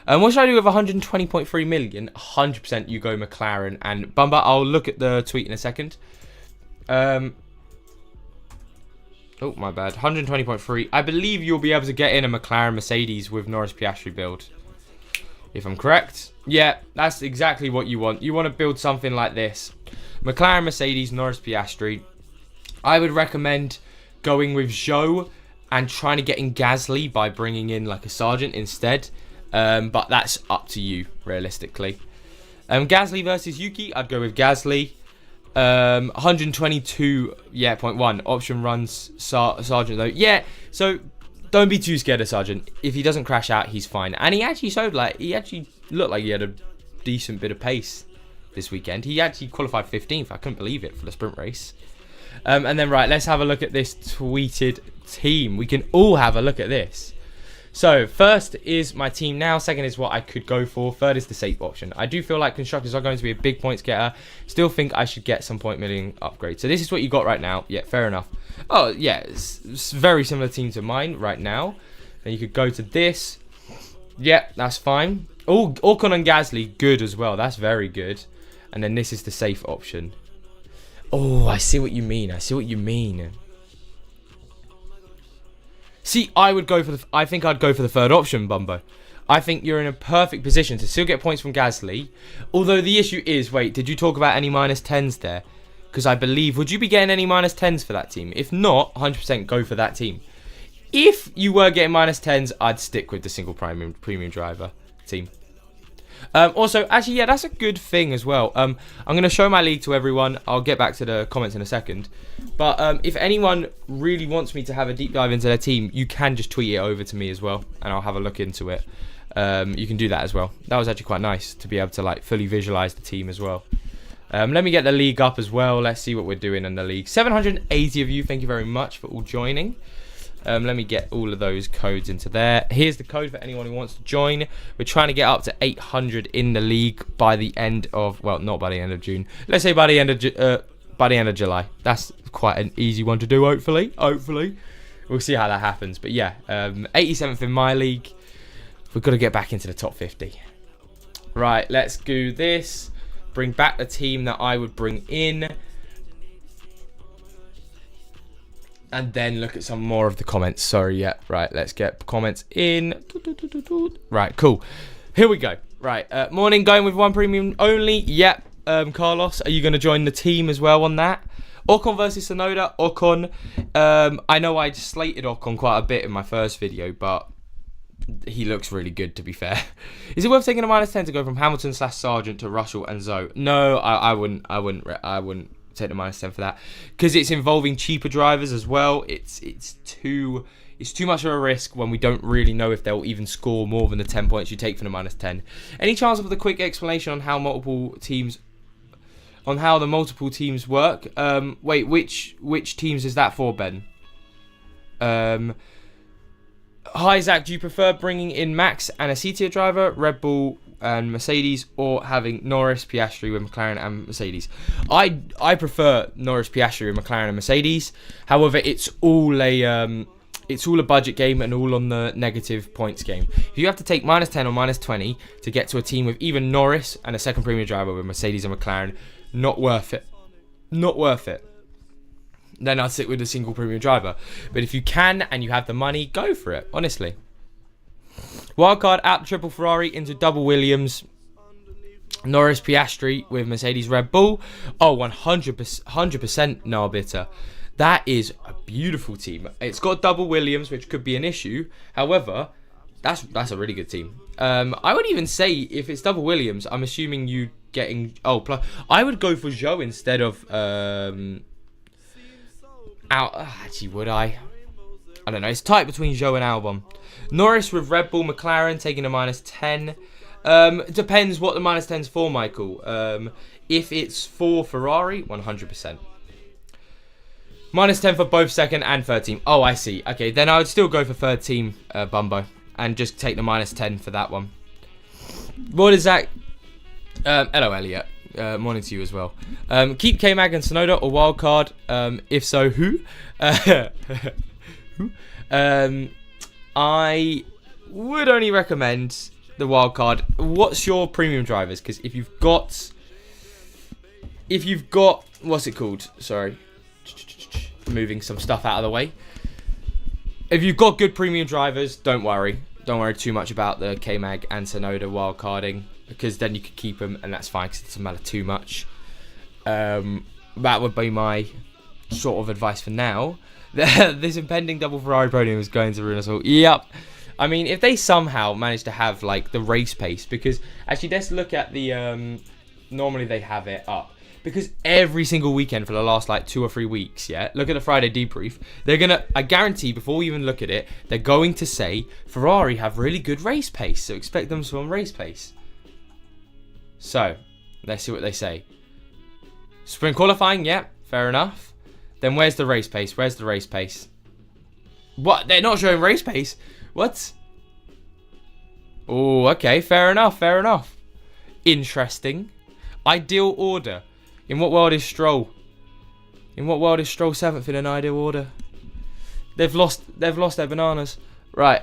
[SPEAKER 1] What should I do with 120.3 million? 100% you go McLaren and Bumba. I'll look at the tweet in a second. Oh, my bad. 120.3. I believe you'll be able to get in a McLaren Mercedes with Norris Piastri build, if I'm correct. Yeah, that's exactly what you want. You want to build something like this. McLaren Mercedes, Norris Piastri. I would recommend going with Zhou and trying to get in Gasly by bringing in like a Sargent instead. But that's up to you, realistically. Gasly versus Yuki, I'd go with Gasly. 122, yeah, 0.1. Option runs Sargent though. Yeah, so don't be too scared of Sargent. If he doesn't crash out, he's fine. And he actually looked like he had a decent bit of pace this weekend. He actually qualified 15th. I couldn't believe it for the sprint race. And then, right, let's have a look at this tweeted team. We can all have a look at this. So, first is my team now. Second is what I could go for. Third is the safe option. I do feel like constructors are going to be a big points getter. Still think I should get some point milling upgrades. So, this is what you got right now. Yeah, fair enough. Oh, yeah, it's very similar team to mine right now. Then you could go to this. Yeah, that's fine. Oh, Ocon and Gasly, good as well. That's very good. And then this is the safe option. Oh, I see what you mean. See, I think I'd go for the third option, Bumbo. I think you're in a perfect position to still get points from Gasly. Although the issue is, wait, did you talk about any -10s there? Because I believe, would you be getting any -10s for that team? If not, 100% go for that team. If you were getting -10s, I'd stick with the single premium driver team. Also, actually, yeah, that's a good thing as well. I'm going to show my league to everyone. I'll get back to the comments in a second. But if anyone really wants me to have a deep dive into their team, you can just tweet it over to me as well, and I'll have a look into it. You can do that as well. That was actually quite nice to be able to like fully visualize the team as well. Let me get the league up as well. Let's see what we're doing in the league. 780 of you. Thank you very much for all joining. Let me get all of those codes into there. Here's the code for anyone who wants to join. We're trying to get up to 800 in the league by the end of, well, not by the end of June. Let's say by the end of July. That's quite an easy one to do, hopefully. We'll see how that happens. But yeah, 87th in my league. We've got to get back into the top 50. Right, let's do this. Bring back the team that I would bring in. And then look at some more of the comments. Sorry, yeah. Right, let's get comments in. Right, cool. Here we go. Right, morning, going with one premium only. Yep. Carlos, are you going to join the team as well on that? Ocon versus Sonoda. Ocon. I know I slated Ocon quite a bit in my first video, but he looks really good, to be fair. Is it worth taking a -10 to go from Hamilton / Sargent to Russell and Zoe? No, I wouldn't take the -10 for that, because it's involving cheaper drivers as well. It's too much of a risk when we don't really know if they'll even score more than the 10 points you take for the -10. Any chance of the quick explanation on how the multiple teams work? Wait, which teams is that for, Ben? Hi Zach, do you prefer bringing in Max and a C-tier driver, Red Bull and Mercedes, or having Norris, Piastri with McLaren and Mercedes? I prefer Norris, Piastri with McLaren and Mercedes. However, it's all a budget game and all on the negative points game. If you have to take -10 or -20 to get to a team with even Norris and a second premium driver with Mercedes and McLaren, not worth it. Not worth it. Then I'd stick with a single premium driver. But if you can and you have the money, go for it, honestly. Wildcard out triple Ferrari into double Williams. Norris, Piastri with Mercedes, Red Bull. Oh, 100% Noah Bitter. That is a beautiful team. It's got double Williams, which could be an issue. However, that's a really good team. I would even say if it's double Williams, I'm assuming you getting... Oh, plus I would go for Zhou instead of... Actually, would I? I don't know. It's tight between Zhou and Albon. Norris with Red Bull, McLaren taking a -10. Depends what the -10's for, Michael. If it's for Ferrari, 100%. -10 for both second and third team. Oh, I see. Okay, then I would still go for third team, Bumbo, and just take the -10 for that one. What is that? Hello, Elliot. Morning to you as well. Keep K-Mag and Sonoda or wildcard? If so, who? Who? I would only recommend the wildcard. What's your premium drivers? Because if you've got, what's it called? Sorry, moving some stuff out of the way. If you've got good premium drivers, don't worry. Don't worry too much about the K-Mag and Sonoda wildcarding, because then you could keep them and that's fine because it doesn't matter too much. That would be my sort of advice for now. This impending double Ferrari podium is going to ruin us all. Yep. I mean, if they somehow manage to have like the race pace, because actually let's look at the normally they have it up, because every single weekend for the last like 2 or 3 weeks, yeah, look at the Friday debrief, they're gonna, I guarantee before we even look at it, they're going to say Ferrari have really good race pace, so expect them to run race pace. So let's see what they say. Sprint qualifying, yeah, fair enough. Then where's the race pace? Where's the race pace? What? They're not showing race pace? What? Oh, okay, fair enough, fair enough. Interesting. Ideal order. In what world is Stroll? In what world is Stroll 7th in an ideal order? They've lost their bananas. Right,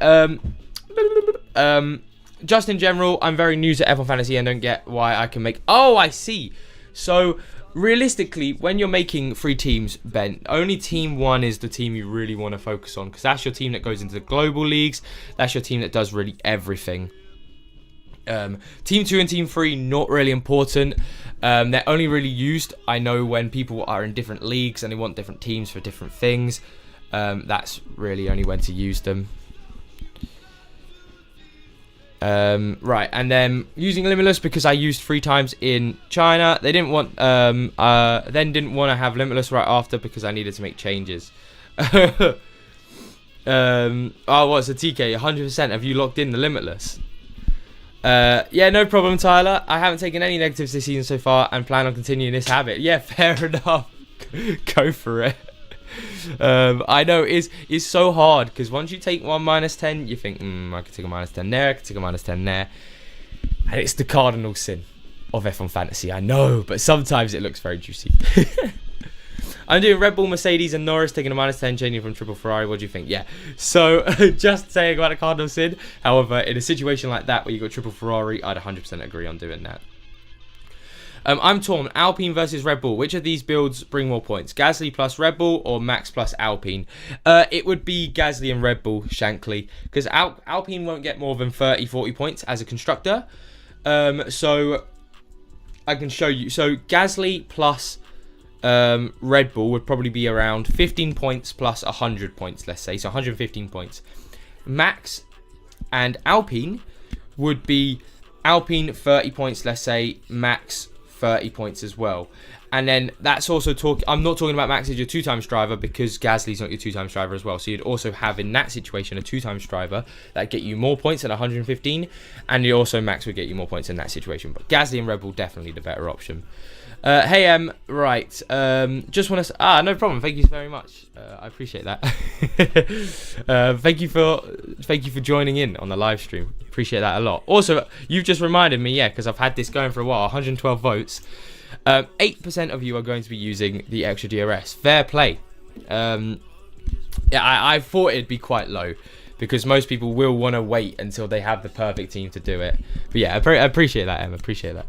[SPEAKER 1] just in general, I'm very new to F1 Fantasy and don't get why I can make... Oh, I see. So, realistically, when you're making 3 teams, Ben, only team 1 is the team you really want to focus on, because that's your team that goes into the global leagues. That's your team that does really everything. Team 2 and Team 3, not really important. They're only really used, I know, when people are in different leagues and they want different teams for different things. That's really only when to use them. Right, and then using Limitless because I used 3 times in China. They didn't want, then didn't want to have Limitless right after because I needed to make changes. Oh, what's a TK? 100%. Have you locked in the Limitless? Yeah, no problem, Tyler. I haven't taken any negatives this season so far and plan on continuing this habit. Yeah, fair enough. Go for it. I know it's so hard because once you take one -10, you think, I could take a -10 there, I could take a -10 there, and it's the cardinal sin of F1 Fantasy. I know, but sometimes it looks very juicy. I'm doing Red Bull, Mercedes, and Norris taking a -10, changing from triple Ferrari. What do you think? Yeah. So just saying about a cardinal sin. However, in a situation like that where you got triple Ferrari, I'd 100% agree on doing that. I'm torn. Alpine versus Red Bull. Which of these builds bring more points? Gasly plus Red Bull or Max plus Alpine? It would be Gasly and Red Bull, Shankly. Because Alpine won't get more than 30, 40 points as a constructor. So I can show you. So Gasly plus Red Bull would probably be around 15 points plus 100 points, let's say. So 115 points. Max and Alpine would be Alpine 30 points, let's say. Max 30 points as well. And then that's also I'm not talking about Max as your 2 times driver because Gasly's not your 2 times driver as well. So you'd also have in that situation a 2 times driver that get you more points at 115, and you also Max would get you more points in that situation. But Gasly and Red Bull definitely the better option. Hey, right. Just want to. No problem. Thank you very much. I appreciate that. Thank you for joining in on the live stream. Appreciate that a lot. Also, you've just reminded me, because I've had this going for a while. 112 votes. 8% of you are going to be using the extra DRS. Fair play. I thought it'd be quite low because most people will want to wait until they have the perfect team to do it. But yeah, I appreciate that, Em. Appreciate that.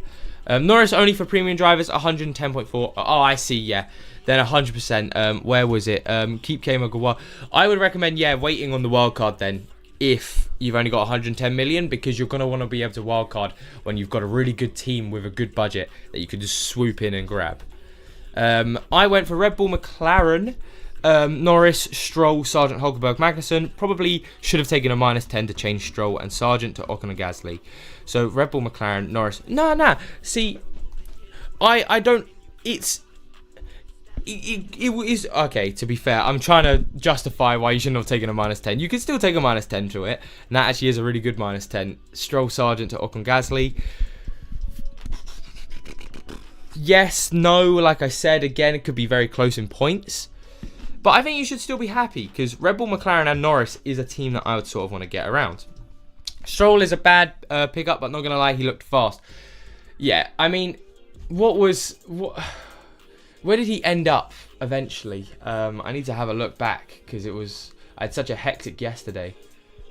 [SPEAKER 1] Norris only for premium drivers, 110.4. Oh, I see, yeah. Then 100%. Where was it? Keep Kama. I would recommend, waiting on the wildcard then, if you've only got 110 million, because you're going to want to be able to wildcard when you've got a really good team with a good budget that you can just swoop in and grab. I went for Red Bull, McLaren, Norris, Stroll, Sargent, Hulkenberg, Magnussen. Probably should have taken a -10 to change Stroll and Sargent to Ocon and Gasly. So Red Bull, McLaren, Norris. Nah. See, I don't. It is okay. To be fair, I'm trying to justify why you shouldn't have taken a -10. You can still take a -10 to it, and that actually is a really good -10. Stroll, Sargent to Ocon, Gasly. Yes, no. Like I said, again, it could be very close in points. But I think you should still be happy because Red Bull, McLaren and Norris is a team that I would sort of want to get around. Stroll is a bad pickup, but not going to lie, he looked fast. Yeah, I mean, where did he end up eventually? I need to have a look back because I had such a hectic yesterday.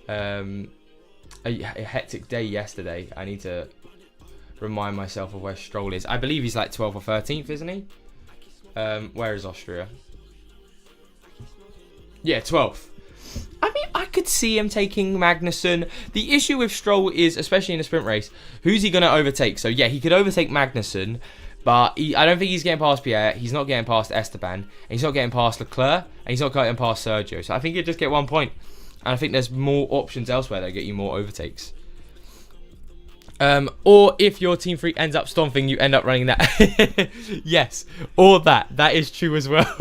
[SPEAKER 1] A hectic day yesterday. I need to remind myself of where Stroll is. I believe he's like 12th or 13th, isn't he? Where is Austria? Yeah, 12th. I mean, I could see him taking Magnussen. The issue with Stroll is, especially in a sprint race, who's he going to overtake? So, yeah, he could overtake Magnussen, but I don't think he's getting past Pierre. He's not getting past Esteban. And he's not getting past Leclerc. And he's not getting past Sergio. So, I think he'd just get 1 point. And I think there's more options elsewhere that get you more overtakes. Or if your Team Freak ends up stomping, you end up running that. Yes, or that. That is true as well.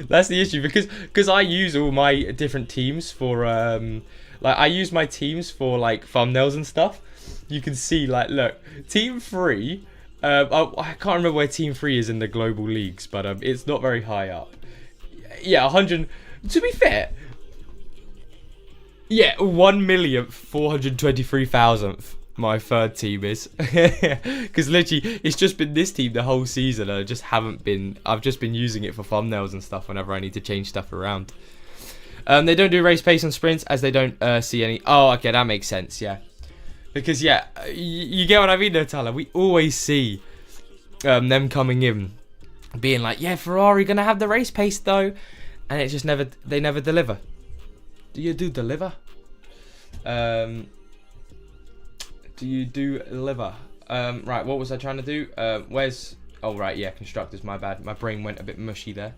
[SPEAKER 1] That's the issue because I use all my different teams for I use my teams for like thumbnails and stuff. You can see look, Team 3. I can't remember where Team 3 is in the global leagues, but it's not very high up. Yeah, 100. To be fair, yeah, 1,423,000th. My third team is because literally it's just been this team the whole season. I've just been using it for thumbnails and stuff whenever I need to change stuff around. They don't do race pace on sprints as they don't see any. Oh, okay, that makes sense. Yeah, because you get what I mean, though, Tyler. We always see them coming in, being like, "Yeah, Ferrari gonna have the race pace though," and it just they never deliver. Do you deliver? Do you deliver? Right, what was I trying to do? Oh, right, yeah, Constructors, my bad. My brain went a bit mushy there.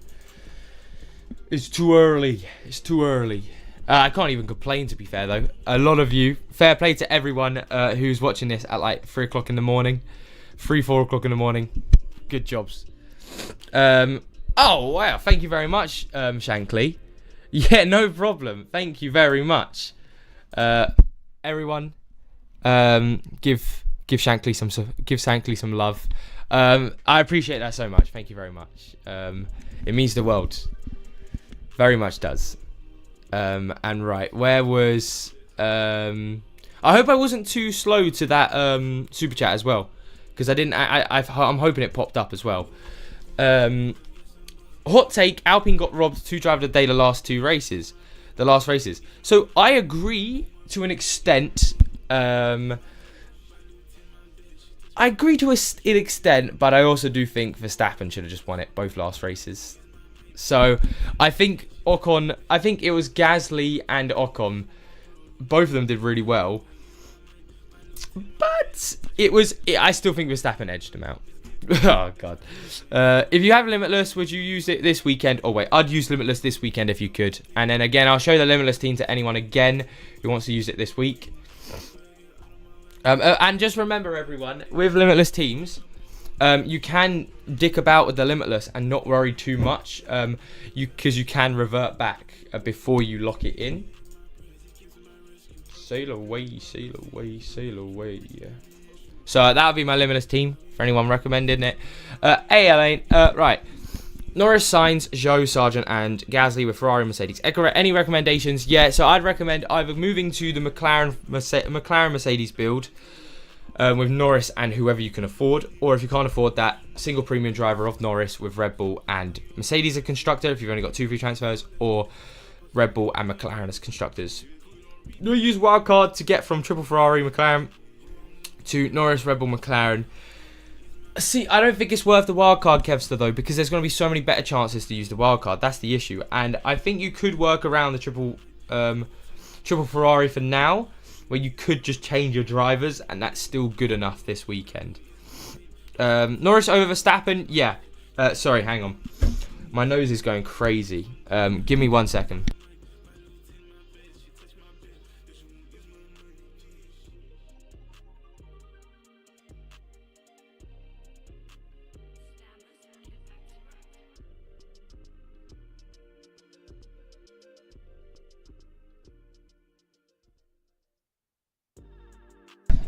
[SPEAKER 1] It's too early. I can't even complain, to be fair, though. A lot of you, fair play to everyone who's watching this at like 3 o'clock in the morning. 4 o'clock in the morning. Good jobs. Oh, wow, thank you very much, Shankly. Yeah, no problem. Thank you very much. Everyone. Give Shankly some love. I appreciate that so much. Thank you very much. It means the world. Very much does. And right, where was I hope I wasn't too slow to that super chat as well, because I didn't. I'm hoping it popped up as well. Hot take: Alpine got robbed 2 driver of the day the last races. So I agree to an extent. I agree to an extent, but I also do think Verstappen should have just won it both last races. So I think it was Gasly and Ocon. Both of them did really well, but I still think Verstappen edged him out. Oh god. If you have Limitless, would you use it this weekend? Oh wait, I'd use Limitless this weekend if you could. And then again, I'll show the Limitless team to anyone again who wants to use it this week. And just remember, everyone, with Limitless teams, you can dick about with the Limitless and not worry too much, because you can revert back before you lock it in. Sail away, sail away, sail away. So that would be my Limitless team for anyone recommending it. A-Lane, right. Norris, Sainz, Zhou, Sargent, and Gasly with Ferrari and Mercedes. Any recommendations? Yeah, so I'd recommend either moving to the McLaren Mercedes build with Norris and whoever you can afford, or if you can't afford that, single premium driver of Norris with Red Bull and Mercedes as constructor if you've only got 2 free transfers, or Red Bull and McLaren as constructors. You'll use wildcard to get from triple Ferrari McLaren to Norris, Red Bull, McLaren. See, I don't think it's worth the wildcard, Kevster, though, because there's going to be so many better chances to use the wildcard. That's the issue. And I think you could work around the triple Ferrari for now, where you could just change your drivers, and that's still good enough this weekend. Norris over Verstappen, yeah. Sorry, hang on. My nose is going crazy. Give me 1 second.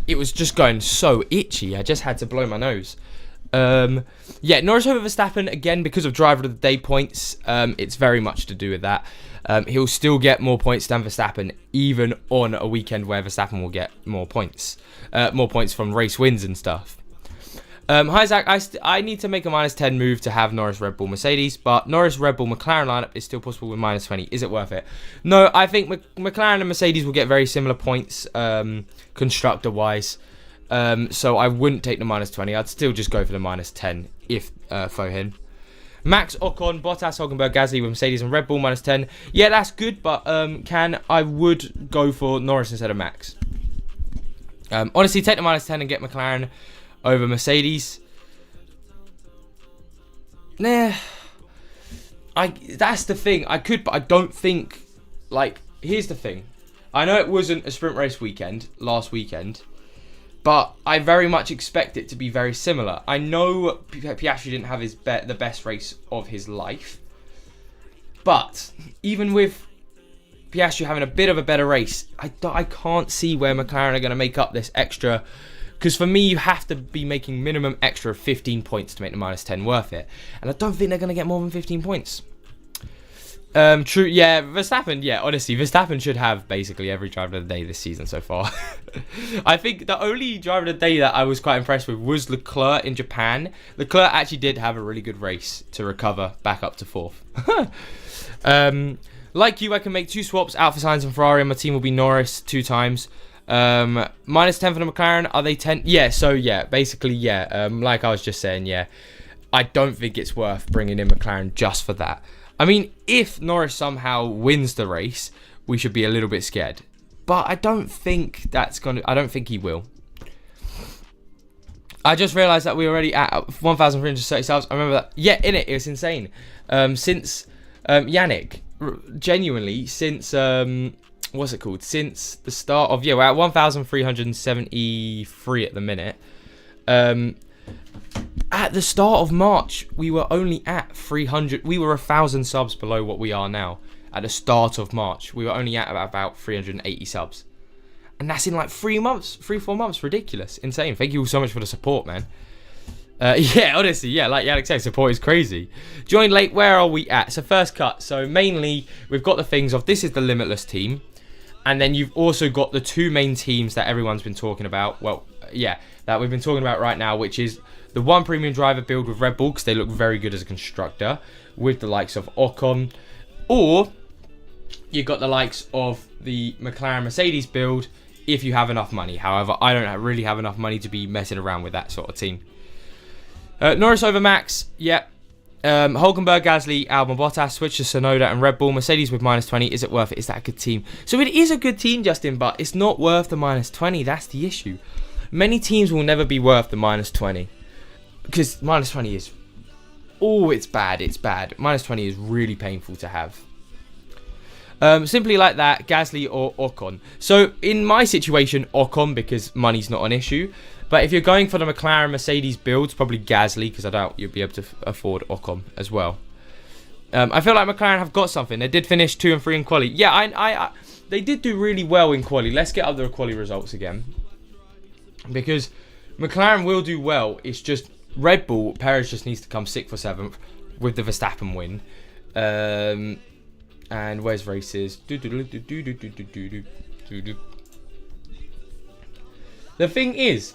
[SPEAKER 1] It was just going so itchy. I just had to blow my nose. Yeah, Norris over Verstappen, again, because of driver of the day points. It's very much to do with that. He'll still get more points than Verstappen, even on a weekend where Verstappen will get more points. More points from race wins and stuff. Hi, Zach. I need to make a -10 move to have Norris, Red Bull, Mercedes, but Norris, Red Bull, McLaren lineup is still possible with -20. Is it worth it? No, I think McLaren and Mercedes will get very similar points, constructor-wise. So I wouldn't take the -20. I'd still just go for the -10 if for him. Max, Ocon, Bottas, Hulkenberg, Gasly with Mercedes and Red Bull -10. Yeah, that's good, but I would go for Norris instead of Max. Honestly, take the -10 and get McLaren over Mercedes. Nah. That's the thing. I could, but I don't think... Like, here's the thing. I know it wasn't a sprint race weekend, last weekend, but I very much expect it to be very similar. I know Piastri didn't have the best race of his life, but even with Piastri having a bit of a better race, I can't see where McLaren are going to make up this extra... Because for me, you have to be making minimum extra of 15 points to make the -10 worth it. And I don't think they're going to get more than 15 points. True, yeah, Verstappen, yeah, honestly, Verstappen should have basically every driver of the day this season so far. I think the only driver of the day that I was quite impressed with was Leclerc in Japan. Leclerc actually did have a really good race to recover back up to 4th. Like you, I can make 2 swaps out for Sainz and Ferrari, and my team will be Norris 2 times. -10 for the McLaren, are they 10? Yeah, so yeah, basically, yeah, like I was just saying, yeah, I don't think it's worth bringing in McLaren just for that. I mean, if Norris somehow wins the race, we should be a little bit scared, but I don't think I don't think he will. I just realised that we're already at 1,330 subs. I remember that. Yeah, it was insane. Since, Yannick, genuinely, since, what's it called? Since the start of... Yeah, we're at 1,373 at the minute. At the start of March, we were only at 300... We were 1,000 subs below what we are now. At the start of March, we were only at about 380 subs. And that's in like 4 months. Ridiculous. Insane. Thank you all so much for the support, man. Yeah, honestly, yeah, like Yannick said, support is crazy. Join late, where are we at? So first cut. So mainly, we've got the things of... This is the Limitless team. And then you've also got the 2 main teams that everyone's been talking about. Well, yeah, that we've been talking about right now, which is the 1 premium driver build with Red Bull, because they look very good as a constructor, with the likes of Ocon. Or you've got the likes of the McLaren Mercedes build, if you have enough money. However, I don't really have enough money to be messing around with that sort of team. Norris over Max, yeah. Hulkenberg, Gasly, Albon, Bottas, switch to Tsunoda and Red Bull. Mercedes with -20. Is it worth it? Is that a good team? So it is a good team, Justin, but it's not worth the -20. That's the issue. Many teams will never be worth the -20. Because -20 is... Oh, it's bad. It's bad. -20 is really painful to have. Simply like that, Gasly or Ocon. So in my situation, Ocon, because money's not an issue. But if you're going for the McLaren Mercedes builds, probably Gasly, because I doubt you'll be able to afford Ocon as well. I feel like McLaren have got something. They did finish 2 and 3 in quali. Yeah, they did do really well in quali. Let's get up the quali results again. Because McLaren will do well. It's just Red Bull, Perez just needs to come 6th or 7th with the Verstappen win. And where's races? The thing is,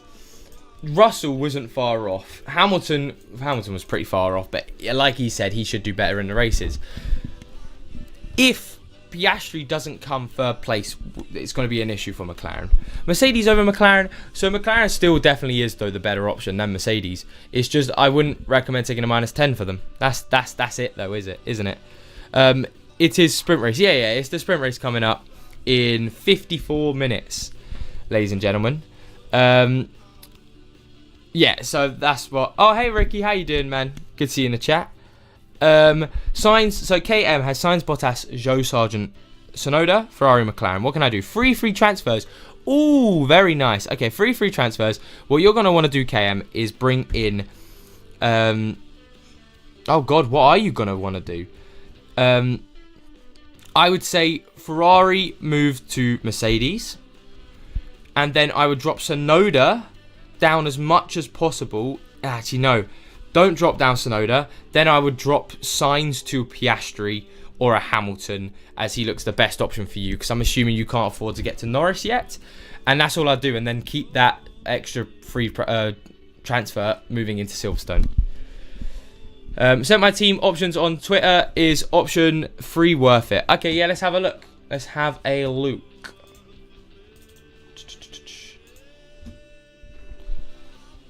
[SPEAKER 1] Russell wasn't far off. Hamilton was pretty far off, but like he said, he should do better in the races. If Piastri doesn't come third place, it's going to be an issue for McLaren. Mercedes over McLaren. So McLaren still definitely is, though, the better option than Mercedes. It's just I wouldn't recommend taking a -10 for them. That's it, though, isn't it? It is sprint race. Yeah, it's the sprint race coming up in 54 minutes, ladies and gentlemen. Yeah, so that's what... Oh, hey, Ricky. How you doing, man? Good to see you in the chat. Sainz, so KM has Sainz, Bottas, Joe Sargent, Tsunoda, Ferrari, McLaren. What can I do? Free transfers. Ooh, very nice. Okay, free transfers. What you're going to want to do, KM, is bring in... oh, God, what are you going to want to do? I would say Ferrari move to Mercedes. And then I would drop Tsunoda down as much as possible. Actually, no. Don't drop down Tsunoda. Then I would drop Sainz to Piastri or a Hamilton, as he looks the best option for you, because I'm assuming you can't afford to get to Norris yet. And that's all I'd do. And then keep that extra free transfer moving into Silverstone. Sent my team options on Twitter. Is option 3 worth it? Okay, yeah, let's have a look. Let's have a look.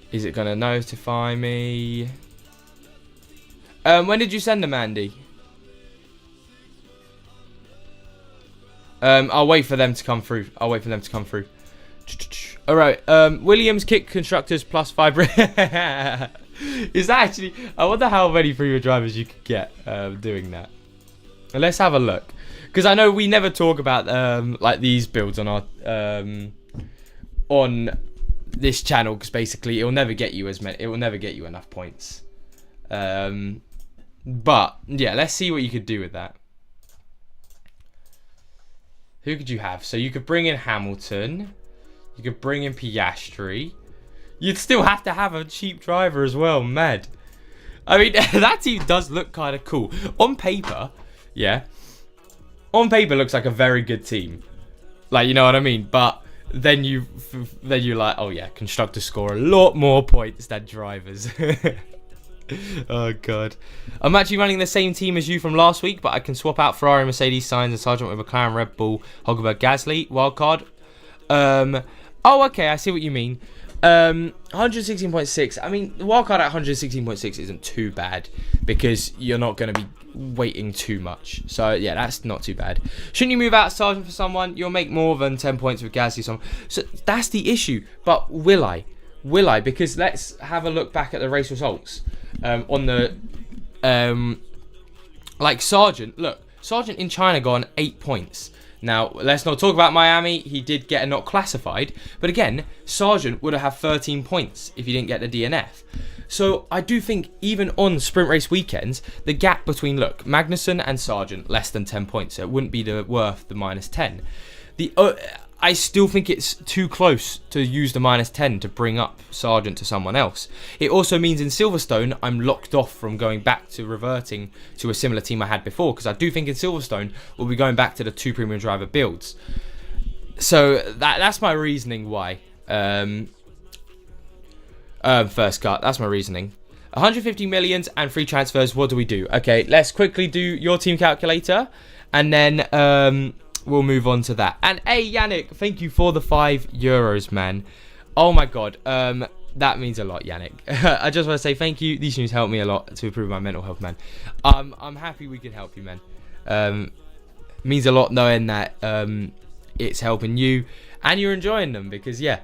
[SPEAKER 1] Is it going to notify me? When did you send them, Andy? I'll wait for them to come through. Alright, Williams kick constructors +5. Is that actually... I wonder how many free drivers you could get doing that. Let's have a look. Because I know we never talk about like these builds on our... on this channel, because basically it will never get you enough points. But yeah, let's see what you could do with that. Who could you have? So you could bring in Hamilton, you could bring in Piastri. You'd still have to have a cheap driver as well. Mad. I mean, that team does look kind of cool on paper. Yeah, on paper looks like a very good team, like, you know what I mean. But then you're like, oh yeah, constructors score a lot more points than drivers. Oh god. I'm actually running the same team as you from last week, but I can swap out Ferrari, Mercedes, Sainz, and Sargent with McLaren, Red Bull, Hulkenberg, Gasly, wildcard. Oh, okay, I see what you mean. 116.6. I mean, the wildcard at 116.6 isn't too bad, because you're not going to be waiting too much. So yeah, that's not too bad. Shouldn't you move out Sargent for someone? You'll make more than 10 points with Gasly. So that's the issue. But will I? Because let's have a look back at the race results. On the like Sargent. Look, Sargent in China got on 8 points. Now, let's not talk about Miami. He did get a not classified. But again, Sargent would have had 13 points if he didn't get the DNF. So I do think even on sprint race weekends, the gap between, look, Magnussen and Sargent, less than 10 points. So it wouldn't be worth the -10. I still think it's too close to use the -10 to bring up Sargent to someone else. It also means in Silverstone, I'm locked off from going back to reverting to a similar team I had before, because I do think in Silverstone, we'll be going back to the 2 premium driver builds. So that's my reasoning why. First cut, that's my reasoning. 150 millions and free transfers, what do we do? Okay, let's quickly do your team calculator, and then... we'll move on to that. And hey, Yannick, thank you for the €5, man. Oh my god, that means a lot, Yannick. I just want to say thank you. These news helped me a lot to improve my mental health, man. I'm happy we can help you, man. Means a lot knowing that it's helping you and you're enjoying them, because yeah,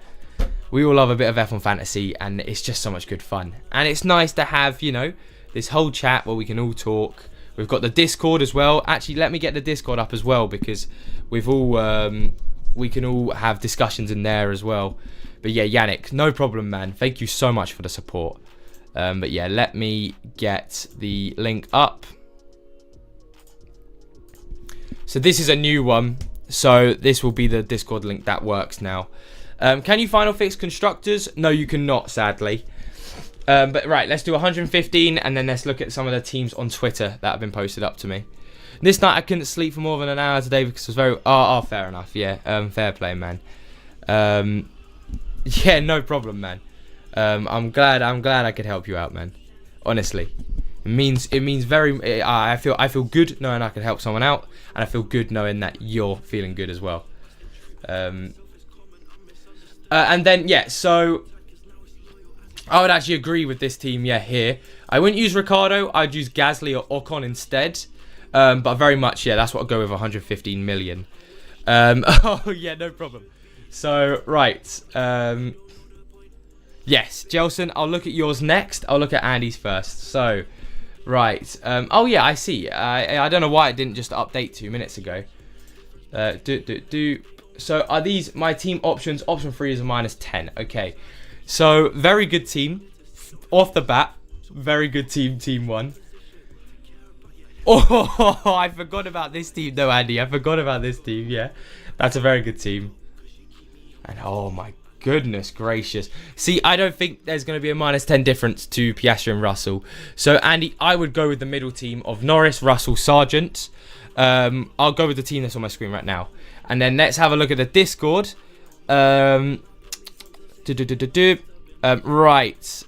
[SPEAKER 1] we all love a bit of F1 fantasy, and it's just so much good fun. And it's nice to have, you know, this whole chat where we can all talk. We've got the Discord as well. Actually, let me get the Discord up as well, because we've all we can all have discussions in there as well. But yeah, Yannick, no problem, man. Thank you so much for the support. But yeah, let me get the link up. So this is a new one. So this will be the Discord link that works now. Can you final fix constructors? No, you cannot, sadly. But right, let's do 115, and then let's look at some of the teams on Twitter that have been posted up to me. This night I couldn't sleep for more than an hour today because it was very... Oh, fair enough, yeah. Fair play, man. Yeah, no problem, man. I'm glad I could help you out, man. Honestly. It means very... I feel good knowing I could help someone out, and I feel good knowing that you're feeling good as well. And then, yeah, so... I would actually agree with this team, yeah, here. I wouldn't use Ricardo. I'd use Gasly or Ocon instead. But very much, yeah, that's what I'll go with, 115 million. Oh, yeah, no problem. So, right. Yes, Gelson, I'll look at yours next. I'll look at Andy's first. So, right. Oh, yeah, I see. I don't know why it didn't just update 2 minutes ago. So, are these my team options? Option 3 is a -10. Okay. So, very good team. Off the bat, very good team, team 1. Oh, I forgot about this team though, Andy. I forgot about this team, yeah. That's a very good team. And oh my goodness gracious. See, I don't think there's going to be a -10 difference to Piastri and Russell. So, Andy, I would go with the middle team of Norris, Russell, Sargent. I'll go with the team that's on my screen right now. And then let's have a look at the Discord. Right.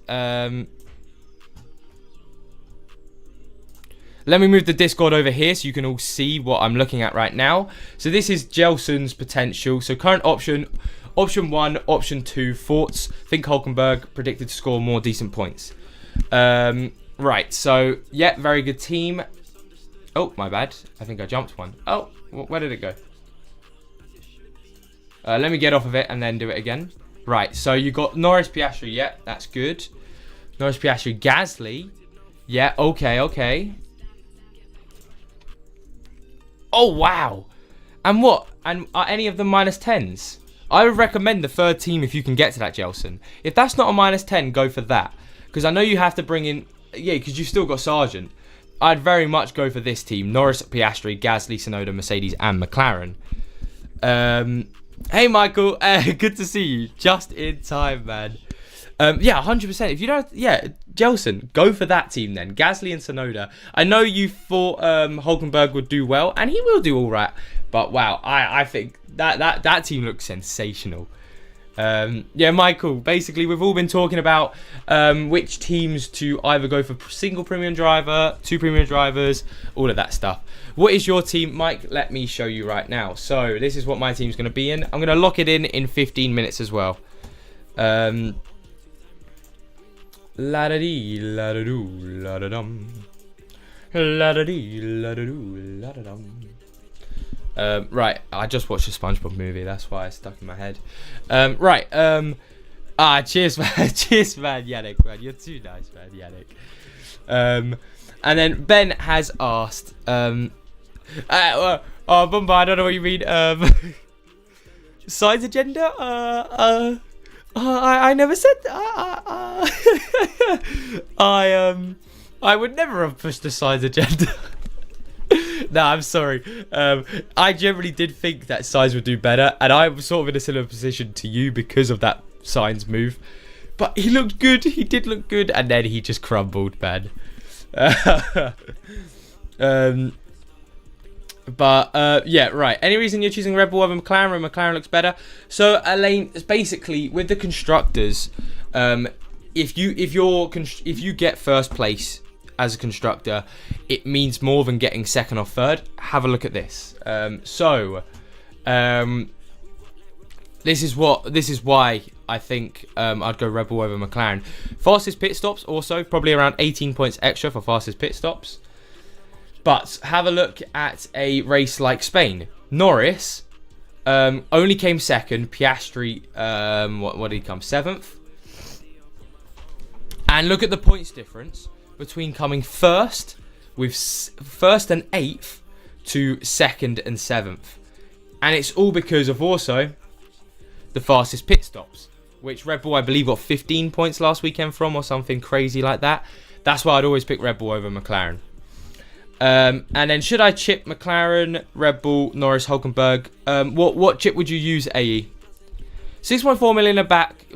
[SPEAKER 1] Let me move the Discord over here so you can all see what I'm looking at right now. So this is Gelson's potential. So current option 1, option 2, thoughts. Think Hulkenberg predicted to score more decent points. Right, so yeah, very good team. Oh, my bad. I think I jumped one. Oh, where did it go? Let me get off of it and then do it again. Right, so you got Norris, Piastri. Yeah, that's good. Norris, Piastri, Gasly. Yeah, okay. Oh, wow. And what? And are any of them -10s? I would recommend the third team if you can get to that, Gelson. If that's not a -10, go for that. Because I know you have to bring in... Yeah, because you've still got Sargent. I'd very much go for this team. Norris, Piastri, Gasly, Tsunoda, Mercedes, and McLaren. Hey, Michael. Good to see you. Just in time, man. Yeah, 100%. If you don't... Yeah, Gelson, go for that team then. Gasly and Tsunoda. I know you thought Hulkenberg would do well, and he will do all right. But, wow, I think that team looks sensational. Yeah, Michael, basically, we've all been talking about which teams to either go for single premium driver, 2 premium drivers, all of that stuff. What is your team, Mike? Let me show you right now. So, this is what my team's going to be in. I'm going to lock it in 15 minutes as well. La-da-dee, la-da-doo, la-da-dum. La-da-dee, la-da-doo, la-da-dum. Right, I just watched a SpongeBob movie. That's why it's stuck in my head. Right, cheers, man. Cheers, man, Yannick, man. You're too nice, man, Yannick. And then Ben has asked, Bumba, I don't know what you mean. Size agenda? I never said I would never have pushed a size agenda. No, I'm sorry. I generally did think that Sainz would do better, and I was sort of in a similar position to you because of that Sainz move. But he looked good. He did look good, and then he just crumbled, man. Yeah, right. Any reason you're choosing Red Bull over McLaren when McLaren looks better? So, Elaine, basically with the constructors, if you get first place as a constructor, it means more than getting second or third. Have a look at this. This is why I think I'd go Red Bull over McLaren. Fastest pit stops also probably around 18 points extra for fastest pit stops. But have a look at a race like Spain. Norris only came second. Piastri, what did he come? 7th. And look at the points difference between coming first with first and 8th to 2nd and 7th. And it's all because of also the fastest pit stops, which Red Bull, I believe, got 15 points last weekend from, or something crazy like that. That's why I'd always pick Red Bull over McLaren. And then should I chip McLaren, Red Bull, Norris, Hulkenberg? What chip would you use, AE? 6.4 million in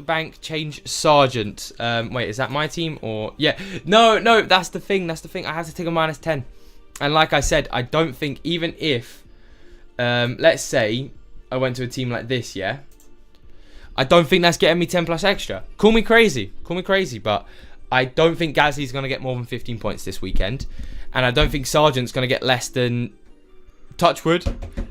[SPEAKER 1] bank. Change Sargent. Wait, is that my team or yeah? No, that's the thing. I have to take a -10. And like I said, I don't think even if, let's say I went to a team like this, yeah, I don't think that's getting me 10 plus extra. Call me crazy, but I don't think Gasly's going to get more than 15 points this weekend. And I don't think Sargent's going to get less than, touchwood,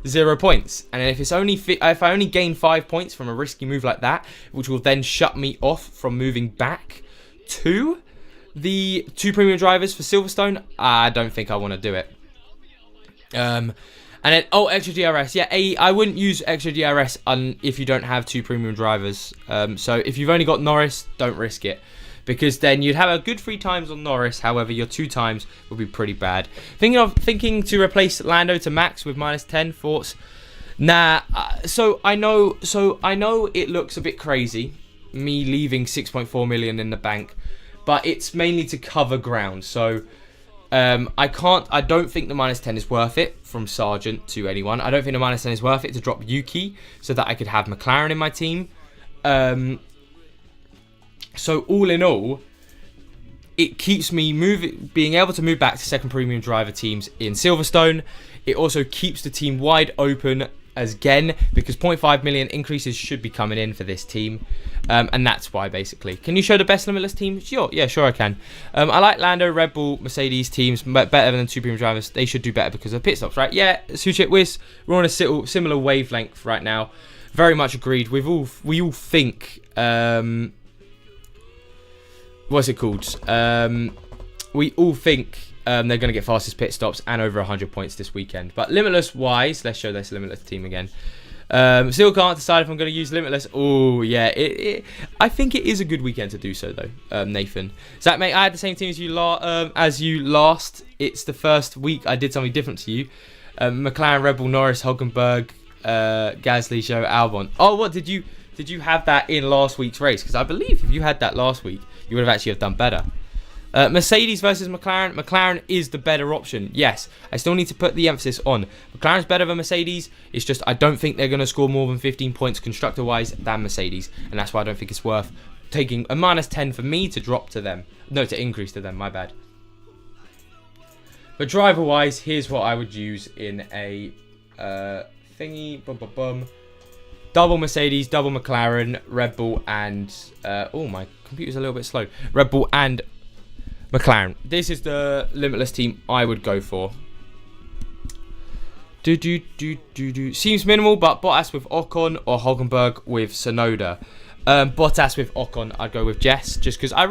[SPEAKER 1] 0 points. And if I only gain 5 points from a risky move like that, which will then shut me off from moving back to the 2 premium drivers for Silverstone, I don't think I want to do it. And then, extra DRS. Yeah, I wouldn't use extra DRS if you don't have 2 premium drivers. So if you've only got Norris, don't risk it. Because then you'd have a good 3 times on Norris. However, your 2 times would be pretty bad. Thinking to replace Lando to Max with -10. Thoughts? Nah. So I know it looks a bit crazy, me leaving 6.4 million in the bank, but it's mainly to cover ground. So I don't think the -10 is worth it from Sargent to anyone. I don't think the -10 is worth it to drop Yuki so that I could have McLaren in my team. So all in all, it keeps me being able to move back to 2nd premium driver teams in Silverstone. It also keeps the team wide open again because 0.5 million increases should be coming in for this team. And that's why, basically. Can you show the best Limitless team? Sure, yeah, sure I can. I like Lando, Red Bull, Mercedes teams better than 2 premium drivers. They should do better because of pit stops, right? Yeah, Suchit, we're on a similar wavelength right now. Very much agreed. We all think... what's it called? We all think they're going to get fastest pit stops and over 100 points this weekend. But Limitless-wise, let's show this Limitless team again. Still can't decide if I'm going to use Limitless. Oh, yeah. I think it is a good weekend to do so, though, Nathan. Zach, mate, I had the same team as you last. It's the first week I did something different to you. McLaren, Red Bull, Norris, Hulkenberg, Gasly, Zhou, Albon. Oh, what? Did you have that in last week's race? Because I believe if you had that last week, you would have actually done better. Mercedes versus McLaren. McLaren is the better option. Yes, I still need to put the emphasis on. McLaren's better than Mercedes. It's just I don't think they're going to score more than 15 points constructor-wise than Mercedes. And that's why I don't think it's worth taking a -10 for me to drop to them. No, to increase to them. My bad. But driver-wise, here's what I would use in a thingy. Double Mercedes, double McLaren, Red Bull, and... oh, my computer's a little bit slow. Red Bull and McLaren. This is the Limitless team I would go for. Seems minimal, but Bottas with Ocon or Hulkenberg with Tsunoda. Bottas with Ocon, I'd go with Jess, just because I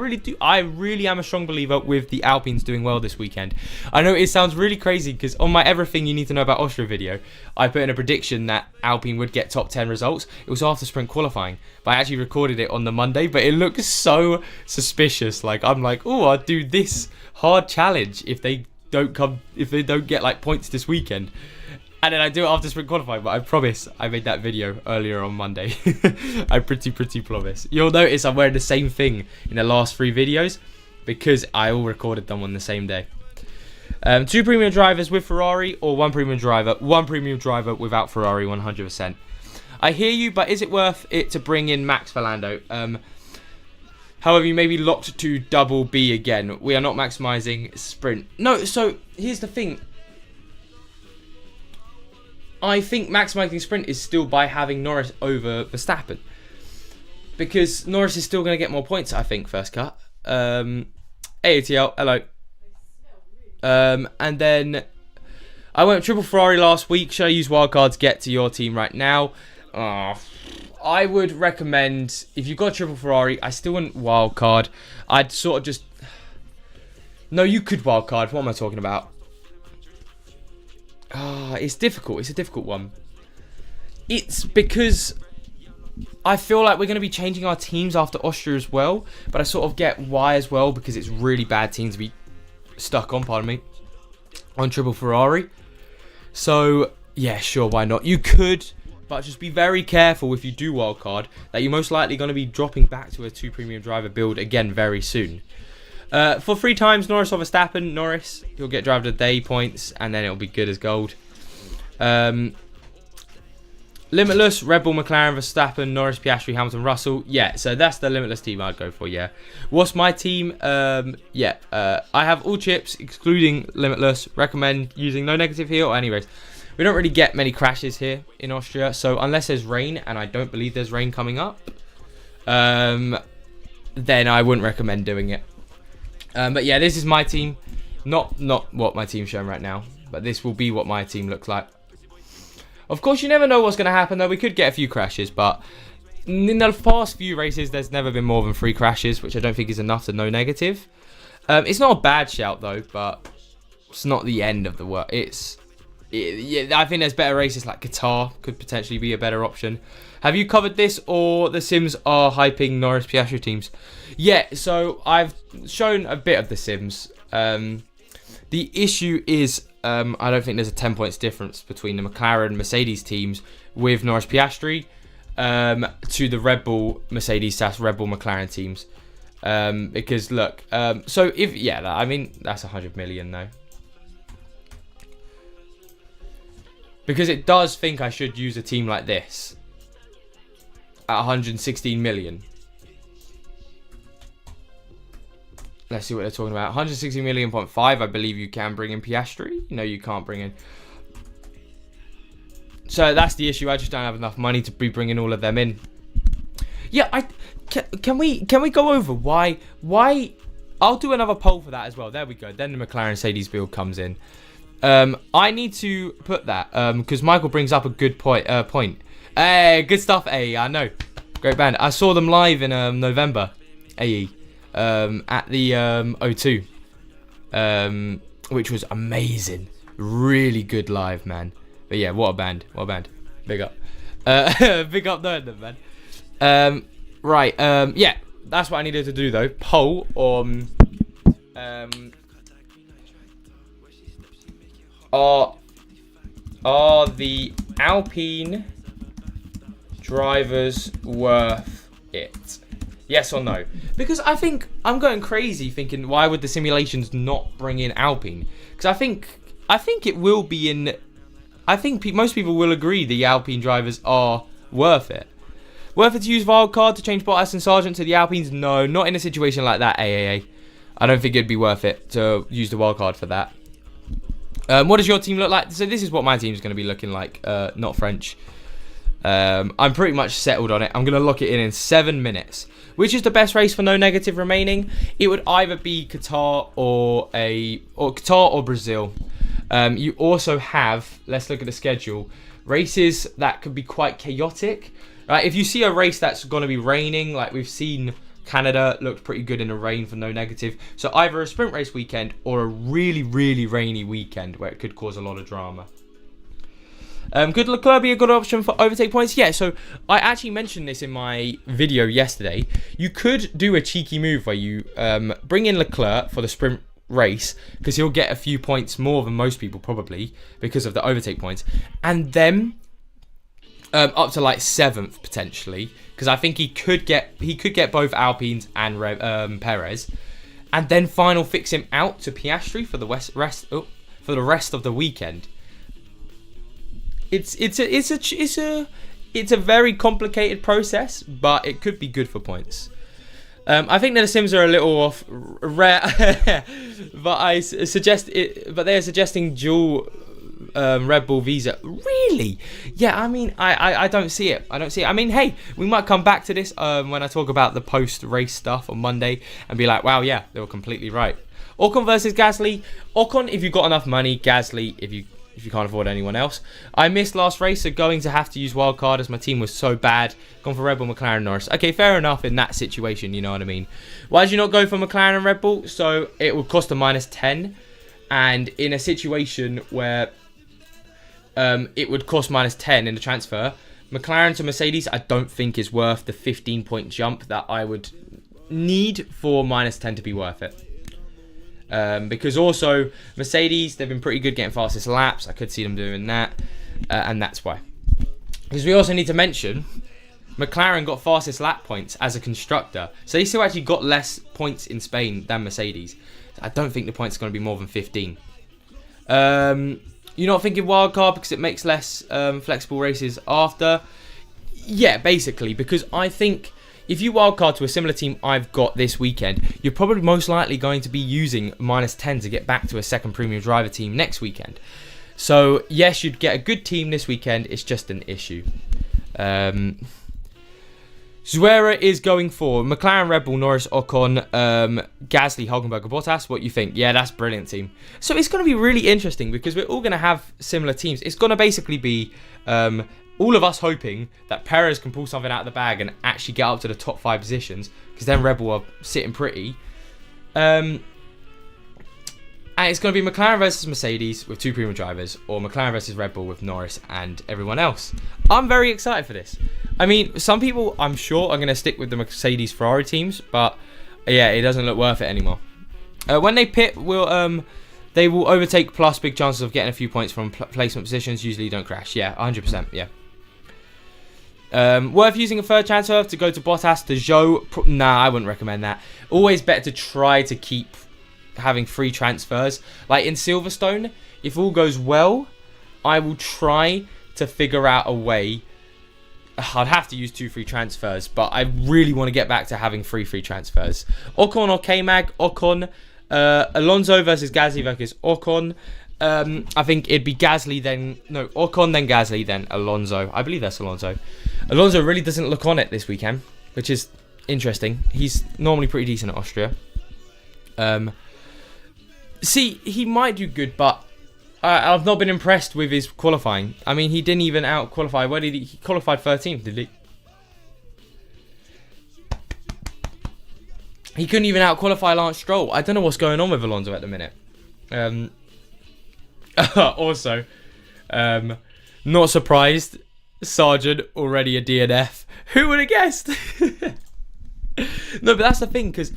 [SPEAKER 1] really am a strong believer with the Alpines doing well this weekend. I know it sounds really crazy because on my Everything You Need to Know About Austria video, I put in a prediction that Alpine would get top 10 results. It was after sprint qualifying, but I actually recorded it on the Monday, but it looks so suspicious. Like, I'm like, oh, I'd do this hard challenge if they don't get like points this weekend. And then I do it after sprint qualifying, but I promise I made that video earlier on Monday. I pretty promise. You'll notice I'm wearing the same thing in the last 3 videos because I all recorded them on the same day. 2 premium drivers with Ferrari or 1 premium driver. 1 premium driver without Ferrari, 100%. I hear you, but is it worth it to bring in Max for Lando? However, you may be locked to double B again. We are not maximising sprint. No, so here's the thing. I think maximising sprint is still by having Norris over Verstappen. Because Norris is still going to get more points, I think, first cut. AOTL, hello. And then I went triple Ferrari last week. Should I use wildcards to get to your team right now? I would recommend, if you've got triple Ferrari, I still wouldn't wildcard. I'd sort of just... No, you could wildcard. What am I talking about? It's difficult. It's a difficult one. It's because I feel like we're going to be changing our teams after Austria as well. But I sort of get why as well, because it's really bad teams to be stuck on, pardon me, on triple Ferrari. So, yeah, sure, why not? You could, but just be very careful if you do wildcard that you're most likely going to be dropping back to a 2 premium driver build again very soon. For 3 times, Norris or Verstappen, Norris, you'll get driver of the day points, and then it'll be good as gold. Limitless, Red Bull, McLaren, Verstappen, Norris, Piastri, Hamilton, Russell. Yeah, so that's the Limitless team I'd go for, yeah. What's my team? I have all chips, excluding Limitless. Recommend using no negative here or any race. We don't really get many crashes here in Austria, so unless there's rain, and I don't believe there's rain coming up, then I wouldn't recommend doing it. But yeah, this is my team. Not what my team's showing right now, but this will be what my team looks like. Of course, you never know what's going to happen, though. We could get a few crashes, but in the past few races, there's never been more than 3 crashes, which I don't think is enough to no negative. It's not a bad shout, though, but it's not the end of the world. I think there's better races like Qatar could potentially be a better option. Have you covered this, or the Sims are hyping Norris Piastri teams? Yeah, so I've shown a bit of the Sims. The issue is I don't think there's a 10 points difference between the McLaren Mercedes teams with Norris Piastri to the Red Bull Mercedes Red Bull McLaren teams. Because look, so if I mean that's 100 million though. Because it does think I should use a team like this at 116 million. Let's see what they're talking about. 160 million point 5. I believe you can bring in Piastri. No, you can't bring in. So that's the issue. I just don't have enough money to be bringing all of them in. Yeah, can we go over why? I'll do another poll for that as well. There we go. Then the McLaren Mercedes build comes in. I need to put that because Michael brings up a good point. Hey, good stuff, AE. I know, great band. I saw them live in November, AE, at the O2, which was amazing. Really good live, man. But yeah, what a band, Big up, big up, them, man. Right, yeah, that's what I needed to do though. Poll on Are the Alpine drivers worth it? Yes or no? Because I think I'm going crazy thinking, why would the simulations not bring in Alpine? Because I think it will be in. I think most people will agree the Alpine drivers are worth it. Worth it to use wildcard to change Bottas and Sargent to the Alpines? No, not in a situation like that, AAA. I don't think it'd be worth it to use the wildcard for that. What does your team look like? So this is what my team's going to be looking like, not French. I'm pretty much settled on it. I'm going to lock it in 7 minutes. Which is the best race for no negative remaining? It would either be Qatar or Brazil. You also have, let's look at the schedule, races that could be quite chaotic. Right, if you see a race that's going to be raining, like we've seen Canada looked pretty good in the rain for no negative. So either a sprint race weekend or a really, really rainy weekend where it could cause a lot of drama. Could Leclerc be a good option for overtake points? Yeah, so I actually mentioned this in my video yesterday. You could do a cheeky move where you bring in Leclerc for the sprint race because he'll get a few points more than most people probably because of the overtake points. And then up to like 7th potentially, because I think he could get both Alpines and Perez, and then final fix him out to Piastri for the rest of the weekend. It's a very complicated process, but it could be good for points. I think that the Sims are a little off rare, but they are suggesting dual Red Bull visa. Really? Yeah, I mean, I don't see it. I mean, hey, we might come back to this when I talk about the post-race stuff on Monday and be like, wow, yeah, they were completely right. Ocon versus Gasly. Ocon, if you've got enough money. Gasly, if you can't afford anyone else. I missed last race, so going to have to use wildcard as my team was so bad. Gone for Red Bull, McLaren, Norris. Okay, fair enough in that situation, you know what I mean. Why did you not go for McLaren and Red Bull? So it would cost a -10. And in a situation where it would cost -10 in the transfer, McLaren to Mercedes I don't think is worth the 15-point jump that I would need for -10 to be worth it. Because also Mercedes, they've been pretty good getting fastest laps. I could see them doing that, and that's why. Because we also need to mention McLaren got fastest lap points as a constructor, so they still actually got less points in Spain than Mercedes. I don't think the points are going to be more than 15. You're not thinking wildcard because it makes less flexible races after? Yeah, basically, because I think if you wildcard to a similar team I've got this weekend, you're probably most likely going to be using -10 to get back to a second premium driver team next weekend. So, yes, you'd get a good team this weekend. It's just an issue. Zuera is going for McLaren, Red Bull, Norris, Ocon, Gasly, Hulkenberg, Bottas. What you think? Yeah, that's a brilliant team. So it's going to be really interesting because we're all going to have similar teams. It's going to basically be all of us hoping that Perez can pull something out of the bag and actually get up to the top 5 positions, because then Red Bull are sitting pretty. And it's going to be McLaren versus Mercedes with 2 premium drivers, or McLaren versus Red Bull with Norris and everyone else. I'm very excited for this. I mean, some people, I'm sure, are going to stick with the Mercedes-Ferrari teams, but yeah, it doesn't look worth it anymore. When they pit, they will overtake plus big chances of getting a few points from placement positions. Usually don't crash. Yeah, 100%. Yeah. Worth using a third transfer to go to Bottas, to Zhou? Nah, I wouldn't recommend that. Always better to try to keep having free transfers. Like in Silverstone, if all goes well, I will try to figure out a way. I'd have to use 2 free transfers, but I really want to get back to having free transfers. Ocon or K-Mag, Ocon. Alonso versus Gasly versus Ocon. I think it'd be Gasly then... No, Ocon then Gasly then Alonso. I believe that's Alonso. Alonso really doesn't look on it this weekend, which is interesting. He's normally pretty decent at Austria. See, he might do good, but I've not been impressed with his qualifying. I mean, he didn't even out-qualify. Where did he qualified 13th, did he? He couldn't even out-qualify Lance Stroll. I don't know what's going on with Alonso at the minute. Also, not surprised, Sargent already a DNF. Who would have guessed? No, but that's the thing, because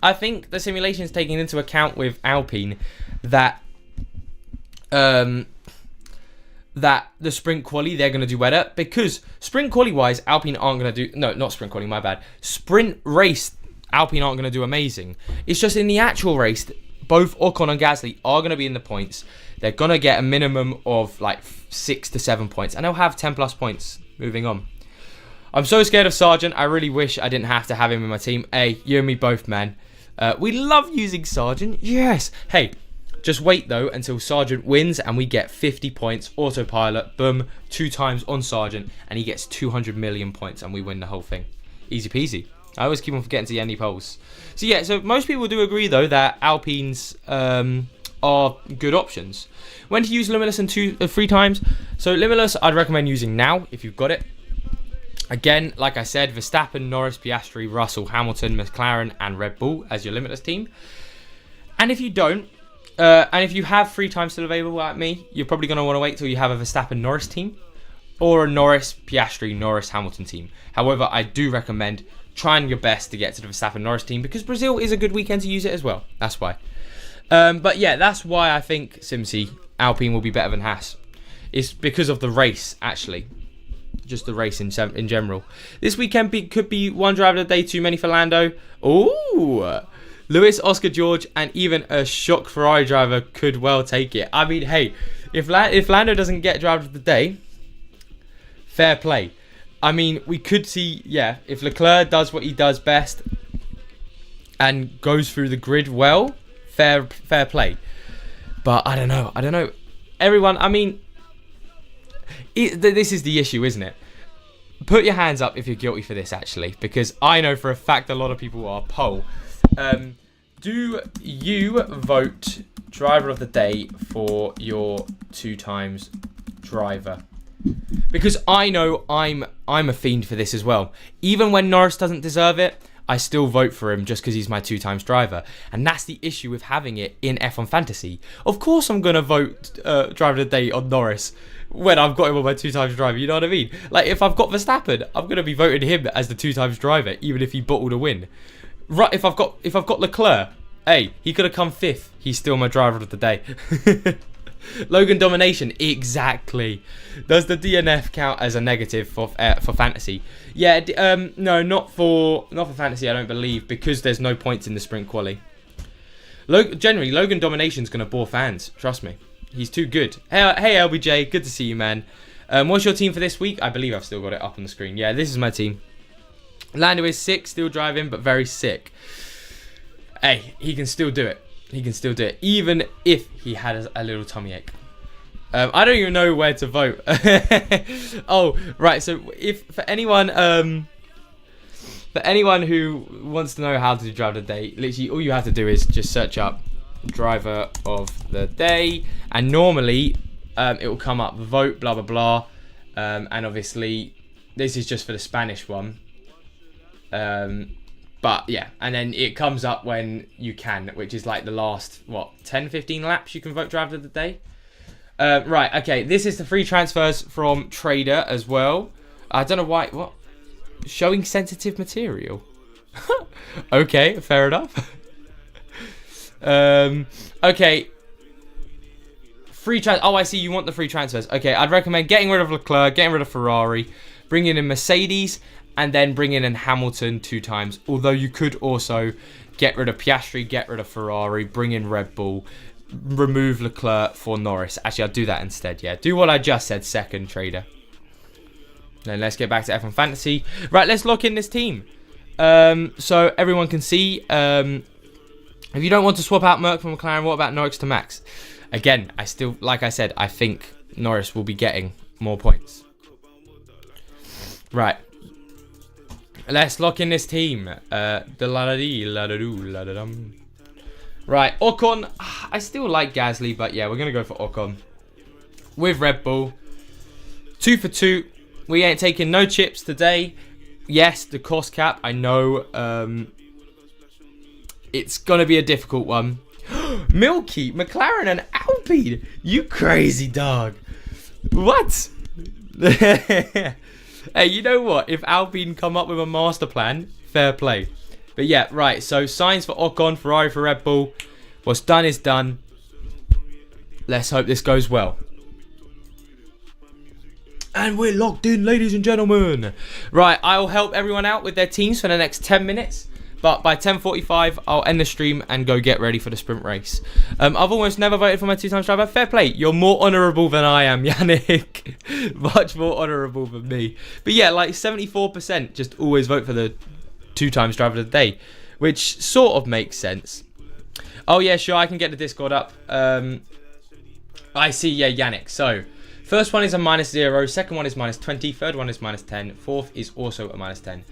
[SPEAKER 1] I think the simulation is taking into account with Alpine that that the sprint quali they're going to do better, because sprint quali wise Alpine aren't going to do, no, not sprint quali, my bad, sprint race Alpine aren't going to do amazing. It's just in the actual race, both Ocon and Gasly are going to be in the points. They're going to get a minimum of like 6 to 7 points, and they'll have 10 plus points moving on. I'm so scared of Sargent. I really wish I didn't have to have him in my team. Hey, you and me both, man. We love using Sargent. Yes. Hey, just wait though until Sargent wins and we get 50 points. Autopilot. Boom. 2 times on Sargent. And he gets 200 million points and we win the whole thing. Easy peasy. I always keep on forgetting to get any polls. So yeah, so most people do agree though that Alpines are good options. When to use Limitless and 3 times. So Limitless I'd recommend using now if you've got it. Again, like I said, Verstappen, Norris, Piastri, Russell, Hamilton, McLaren and Red Bull as your Limitless team. And if you don't, and if you have 3 times still available like me, you're probably going to want to wait till you have a Verstappen, Norris team. Or a Norris, Piastri, Norris, Hamilton team. However, I do recommend trying your best to get to the Verstappen, Norris team, because Brazil is a good weekend to use it as well. That's why. But yeah, that's why I think Simsy, Alpine will be better than Haas. It's because of the race, actually. Just the race in general. This weekend could be one driver of the day too many for Lando. Ooh, Lewis, Oscar, George, and even a shock Ferrari driver could well take it. I mean, hey, if Lando doesn't get driver of the day, fair play. I mean, we could see, yeah, if Leclerc does what he does best and goes through the grid well, fair play. But I don't know. Everyone, I mean, this is the issue, isn't it? Put your hands up if you're guilty for this, actually, because I know for a fact a lot of people are. Poll. Do you vote driver of the day for your 2 times driver? Because I know I'm a fiend for this as well. Even when Norris doesn't deserve it, I still vote for him just because he's my 2 times driver. And that's the issue with having it in F1 Fantasy. Of course I'm going to vote driver of the day on Norris when I've got him on my 2 times driver, you know what I mean? Like, if I've got Verstappen, I'm going to be voting him as the 2 times driver, even if he bottled a win. Right, if I've got Leclerc, hey, he could have come 5th. He's still my driver of the day. Logan domination, exactly. Does the DNF count as a negative for fantasy? Yeah, no, not for fantasy. I don't believe, because there's no points in the sprint quali. Generally, Logan domination is going to bore fans. Trust me. He's too good. Hey, LBJ, good to see you, man. What's your team for this week? I believe I've still got it up on the screen. Yeah, this is my team. Lando is sick, still driving, but very sick. Hey, he can still do it. He can still do it, even if he had a little tummy ache. I don't even know where to vote. Oh, right. So, for anyone who wants to know how to do driver of the day, literally all you have to do is just search up driver of the day, and normally it will come up vote blah blah blah, and obviously this is just for the Spanish one. But yeah, and then it comes up when you can, which is like the last, 10-15 laps you can vote driver of the day. Right, okay, this is the free transfers from Trader as well. I don't know why, showing sensitive material. Okay, fair enough. Okay. Oh, I see, you want the free transfers. Okay, I'd recommend getting rid of Leclerc, getting rid of Ferrari, bringing in Mercedes, and then bringing in Hamilton 2 times. Although you could also get rid of Piastri, get rid of Ferrari, bring in Red Bull, remove Leclerc for Norris. Actually, I'll do that instead, yeah. Do what I just said, second, Trader. Then let's get back to F1 Fantasy. Right, let's lock in this team. So everyone can see. If you don't want to swap out Merc for McLaren, what about Norris to Max? Again, like I said, I think Norris will be getting more points. Right. Let's lock in this team. Right, Ocon. I still like Gasly, but yeah, we're going to go for Ocon. With Red Bull. 2 for 2. We ain't taking no chips today. Yes, the cost cap. I know it's going to be a difficult one. Milky, McLaren and Alpine. You crazy dog. What? Hey, you know what? If Alpine come up with a master plan, fair play. But yeah, right. So signs for Ocon, Ferrari for Red Bull. What's done is done. Let's hope this goes well. And we're locked in, ladies and gentlemen. Right, I'll help everyone out with their teams for the next 10 minutes. But by 10:45, I'll end the stream and go get ready for the sprint race. I've almost never voted for my 2 times driver. Fair play. You're more honourable than I am, Yannick. Much more honourable than me. But yeah, like 74% just always vote for the 2 times driver of the day. Which sort of makes sense. Oh yeah, sure, I can get the Discord up. I see, yeah, Yannick. So, first one is a -0. Second one is -20. Third one is -10. Fourth is also a -10.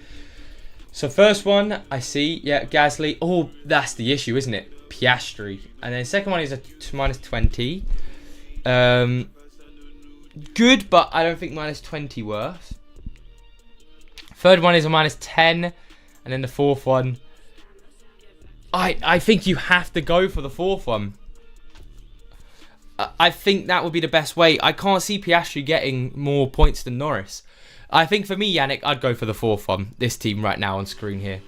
[SPEAKER 1] So first one, I see, yeah, Gasly. Oh, that's the issue, isn't it? Piastri. And then second one is a -20. Good, but I don't think -20 worth. Third one is a -10. And then the fourth one, I think you have to go for the fourth one. I think that would be the best way. I can't see Piastri getting more points than Norris. I think for me, Yannick, I'd go for the fourth one. This team right now on screen here.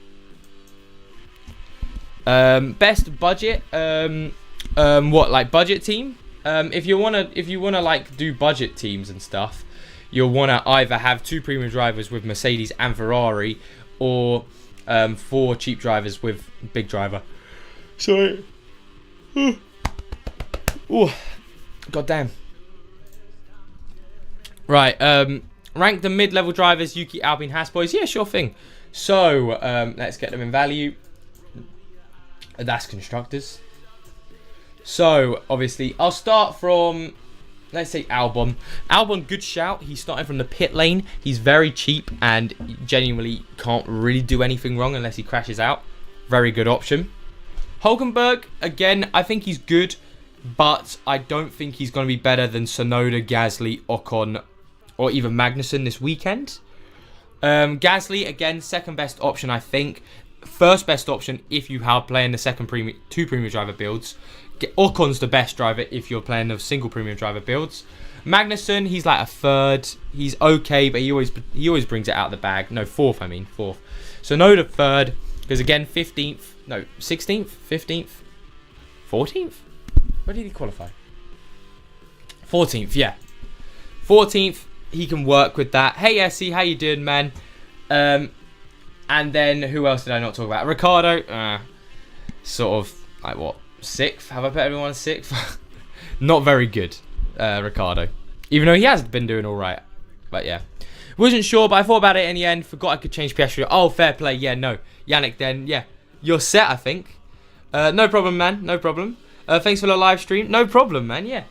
[SPEAKER 1] Best budget. What, like budget team? If you wanna like do budget teams and stuff, you'll wanna either have 2 premium drivers with Mercedes and Ferrari, or 4 cheap drivers with big driver. Sorry. Oh, goddamn. Right. Rank the mid-level drivers, Yuki, Alpine, Haas boys. Yeah, sure thing. So, let's get them in value. That's constructors. So, obviously, I'll start from, let's say, Albon. Albon, good shout. He's starting from the pit lane. He's very cheap and genuinely can't really do anything wrong unless he crashes out. Very good option. Hulkenberg, again, I think he's good, but I don't think he's going to be better than Tsunoda, Gasly, Ocon, or even Magnussen this weekend. Gasly, again, second best option, I think. First best option if you are playing the two premium driver builds. Ocon's the best driver if you're playing the single premium driver builds. Magnussen, he's like a third. He's okay, but he always brings it out of the bag. No, fourth. So no, the third, because again, 15th, no, 16th, 15th, 14th. Where did he qualify? 14th, yeah. 14th. He can work with that. Hey, Essie, how you doing, man? And then, who else did I not talk about? Ricardo, sort of, like what, 6th? Have I put everyone 6th? Not very good, Ricardo. Even though he has been doing all right. But yeah. Wasn't sure, but I thought about it in the end. Forgot I could change Piastri. Oh, fair play. Yeah, no. Yannick, then, yeah. You're set, I think. No problem, man. No problem. Thanks for the live stream. No problem, man. Yeah.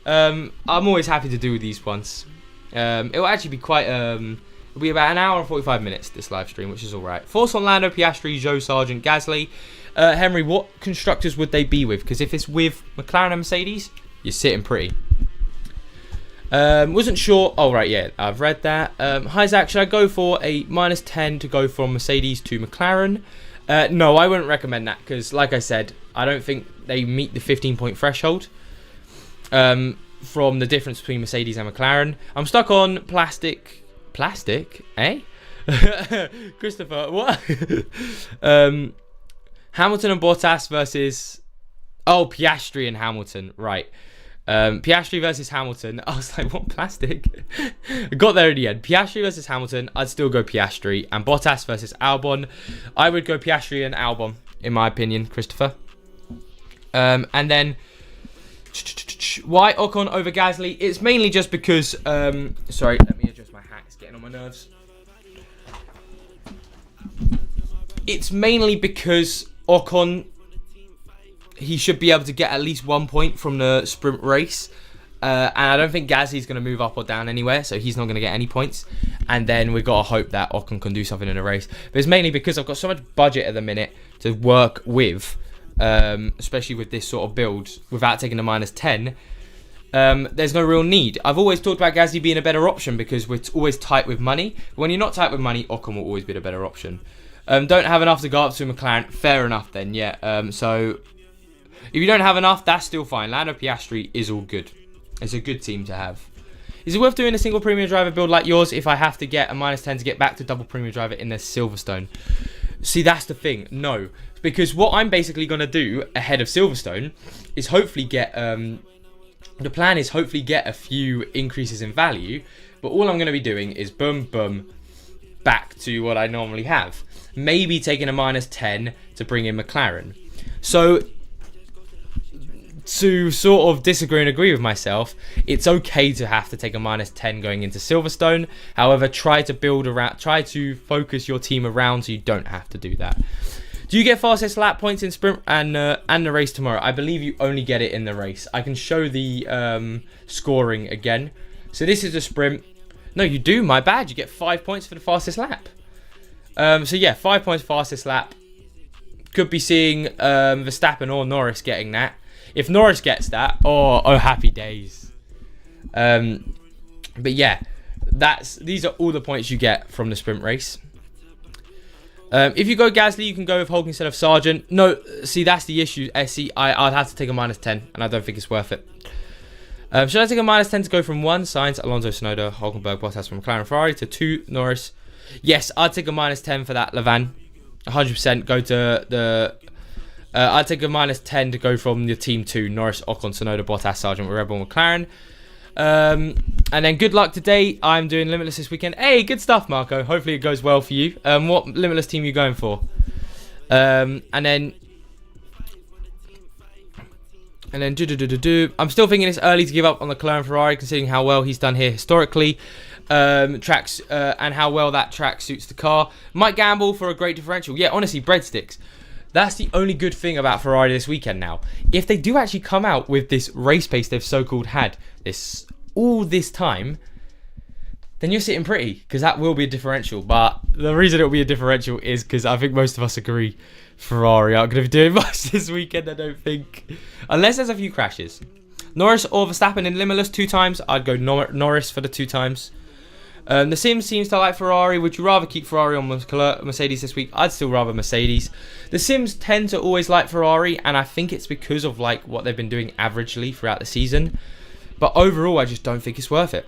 [SPEAKER 1] I'm always happy to do these ones. It'll actually be quite... it'll be about an hour and 45 minutes, this live stream, which is all right. Force on Lando, Piastri, Joe Sargent, Gasly. Henry, what constructors would they be with? Because if it's with McLaren and Mercedes, you're sitting pretty. Wasn't sure. Oh, right, yeah, I've read that. Hi, Zach, should I go for a -10 to go from Mercedes to McLaren? No, I wouldn't recommend that because, like I said, I don't think they meet the 15-point threshold from the difference between Mercedes and McLaren. I'm stuck on plastic, eh? Christopher, what? Hamilton and Bottas versus... Oh, Piastri and Hamilton, right. Piastri versus Hamilton. I was like, what, plastic? I got there in the end. Piastri versus Hamilton. I'd still go Piastri. And Bottas versus Albon. I would go Piastri and Albon, in my opinion, Christopher. And then, why Ocon over Gasly? It's mainly just because... sorry, let me adjust my hat. It's getting on my nerves. It's mainly because Ocon... He should be able to get at least 1 point from the sprint race. And I don't think Gasly's going to move up or down anywhere. So he's not going to get any points. And then we've got to hope that Ocon can do something in the race. But it's mainly because I've got so much budget at the minute to work with. Especially with this sort of build. Without taking the -10. There's no real need. I've always talked about Gasly being a better option. Because we're always tight with money. But when you're not tight with money, Ocon will always be the better option. Don't have enough to go up to McLaren. Fair enough then. Yeah. So... If you don't have enough, that's still fine. Lando Piastri is all good. It's a good team to have. Is it worth doing a single premium driver build like yours if I have to get a -10 to get back to double premium driver in the Silverstone? See, that's the thing. No. Because what I'm basically going to do ahead of Silverstone is hopefully get... the plan is hopefully get a few increases in value. But all I'm going to be doing is boom, boom, back to what I normally have. Maybe taking a -10 to bring in McLaren. So... To sort of disagree and agree with myself, it's okay to have to take a -10 going into Silverstone. However, try to focus your team around so you don't have to do that. Do you get fastest lap points in sprint and the race tomorrow? I believe you only get it in the race. I can show the scoring again. So this is a sprint. No, you do. My bad. You get 5 points for the fastest lap. So yeah, 5 points fastest lap. Could be seeing Verstappen or Norris getting that. If Norris gets that, oh, happy days. But yeah, these are all the points you get from the sprint race. If you go Gasly, you can go with Hulk instead of Sargent. No, see, that's the issue. I'd have to take a -10, and I don't think it's worth it. Should I take a -10 to go from 1, Sainz, Alonso, Tsunoda, Hulkenberg, Bottas from McLaren, Ferrari, to 2, Norris? Yes, I'd take a -10 for that, Levan. 100% go to the... I'd take a -10 to go from the team 2, Norris, Ocon, Tsunoda, Bottas, Sargent, Red Bull, McLaren. And then good luck today. I'm doing Limitless this weekend. Hey, good stuff, Marco. Hopefully it goes well for you. What Limitless team are you going for? And then I'm still thinking it's early to give up on the McLaren Ferrari, considering how well he's done here historically. Tracks and how well that track suits the car. Might gamble for a great differential. Yeah, honestly, breadsticks. That's the only good thing about Ferrari this weekend now. If they do actually come out with this race pace they've so-called had all this time, then you're sitting pretty, because that will be a differential. But the reason it'll be a differential is because I think most of us agree Ferrari aren't going to be doing much this weekend, I don't think. Unless there's a few crashes. Norris or Verstappen in Limitless 2 times. I'd go Norris for the 2 times. The Sims seems to like Ferrari. Would you rather keep Ferrari on Mercedes this week? I'd still rather Mercedes. The Sims tend to always like Ferrari, and I think it's because of like what they've been doing averagely throughout the season. But overall, I just don't think it's worth it.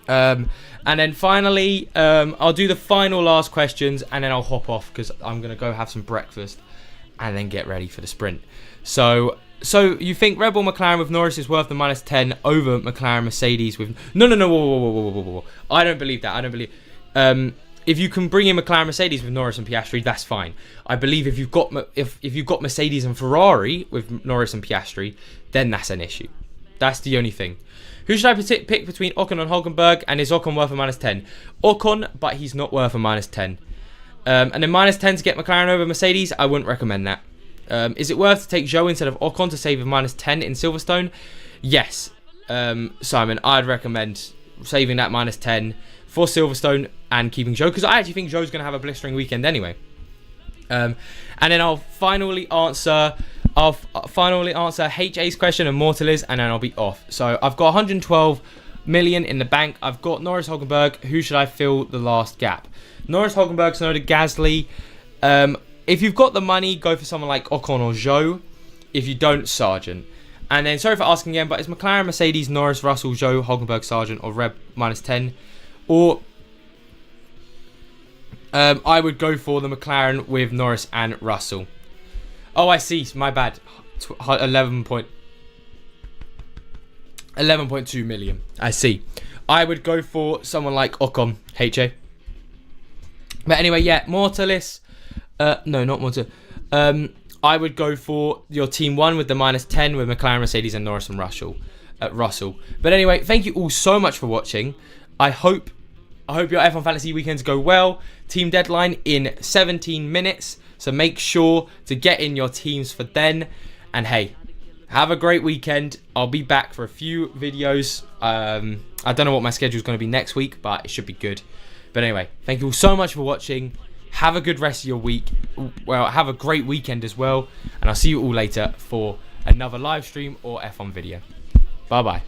[SPEAKER 1] And then finally, I'll do the final last questions, and then I'll hop off because I'm going to go have some breakfast and then get ready for the sprint. So you think Red Bull McLaren with Norris is worth the -10 over McLaren Mercedes with... No, whoa. I don't believe that. if you can bring in McLaren, Mercedes with Norris and Piastri, that's fine. I believe if you've got if you've got Mercedes and Ferrari with Norris and Piastri, then that's an issue. That's the only thing. Who should I pick between Ocon and Hulkenberg? And is Ocon worth a -10? Ocon, but he's not worth a -10. And then -10 to get McLaren over Mercedes, I wouldn't recommend that. Is it worth to take Zhou instead of Ocon to save a -10 in Silverstone? Yes, Simon, I'd recommend saving that -10 for Silverstone and keeping Zhou, because I actually think Zhou's going to have a blistering weekend anyway. And then I'll finally answer HA's question and Mortaliz, and then I'll be off. So I've got 112 million in the bank. I've got Norris, Hulkenberg. Who should I fill the last gap? Norris, Hulkenberg, Tsunoda, Gasly. If you've got the money, go for someone like Ocon or Zhou. If you don't, Sargent. And then, sorry for asking again, but it's McLaren, Mercedes, Norris, Russell, Zhou, Hulkenberg, Sargent, or Reb -10. Or I would go for the McLaren with Norris and Russell. Oh, I see. My bad. 11.2 million. I see. I would go for someone like Ocon, HA. But anyway, yeah, Mortalis. No, not Mortal. I would go for your team 1 with the -10 with McLaren, Mercedes, and Norris and Russell. But anyway, thank you all so much for watching. I hope your F1 Fantasy weekends go well. Team deadline in 17 minutes. So make sure to get in your teams for then. And hey, have a great weekend. I'll be back for a few videos. I don't know what my schedule is going to be next week, but it should be good. But anyway, thank you all so much for watching. Have a good rest of your week. Well, have a great weekend as well. And I'll see you all later for another live stream or F1 video. Bye-bye.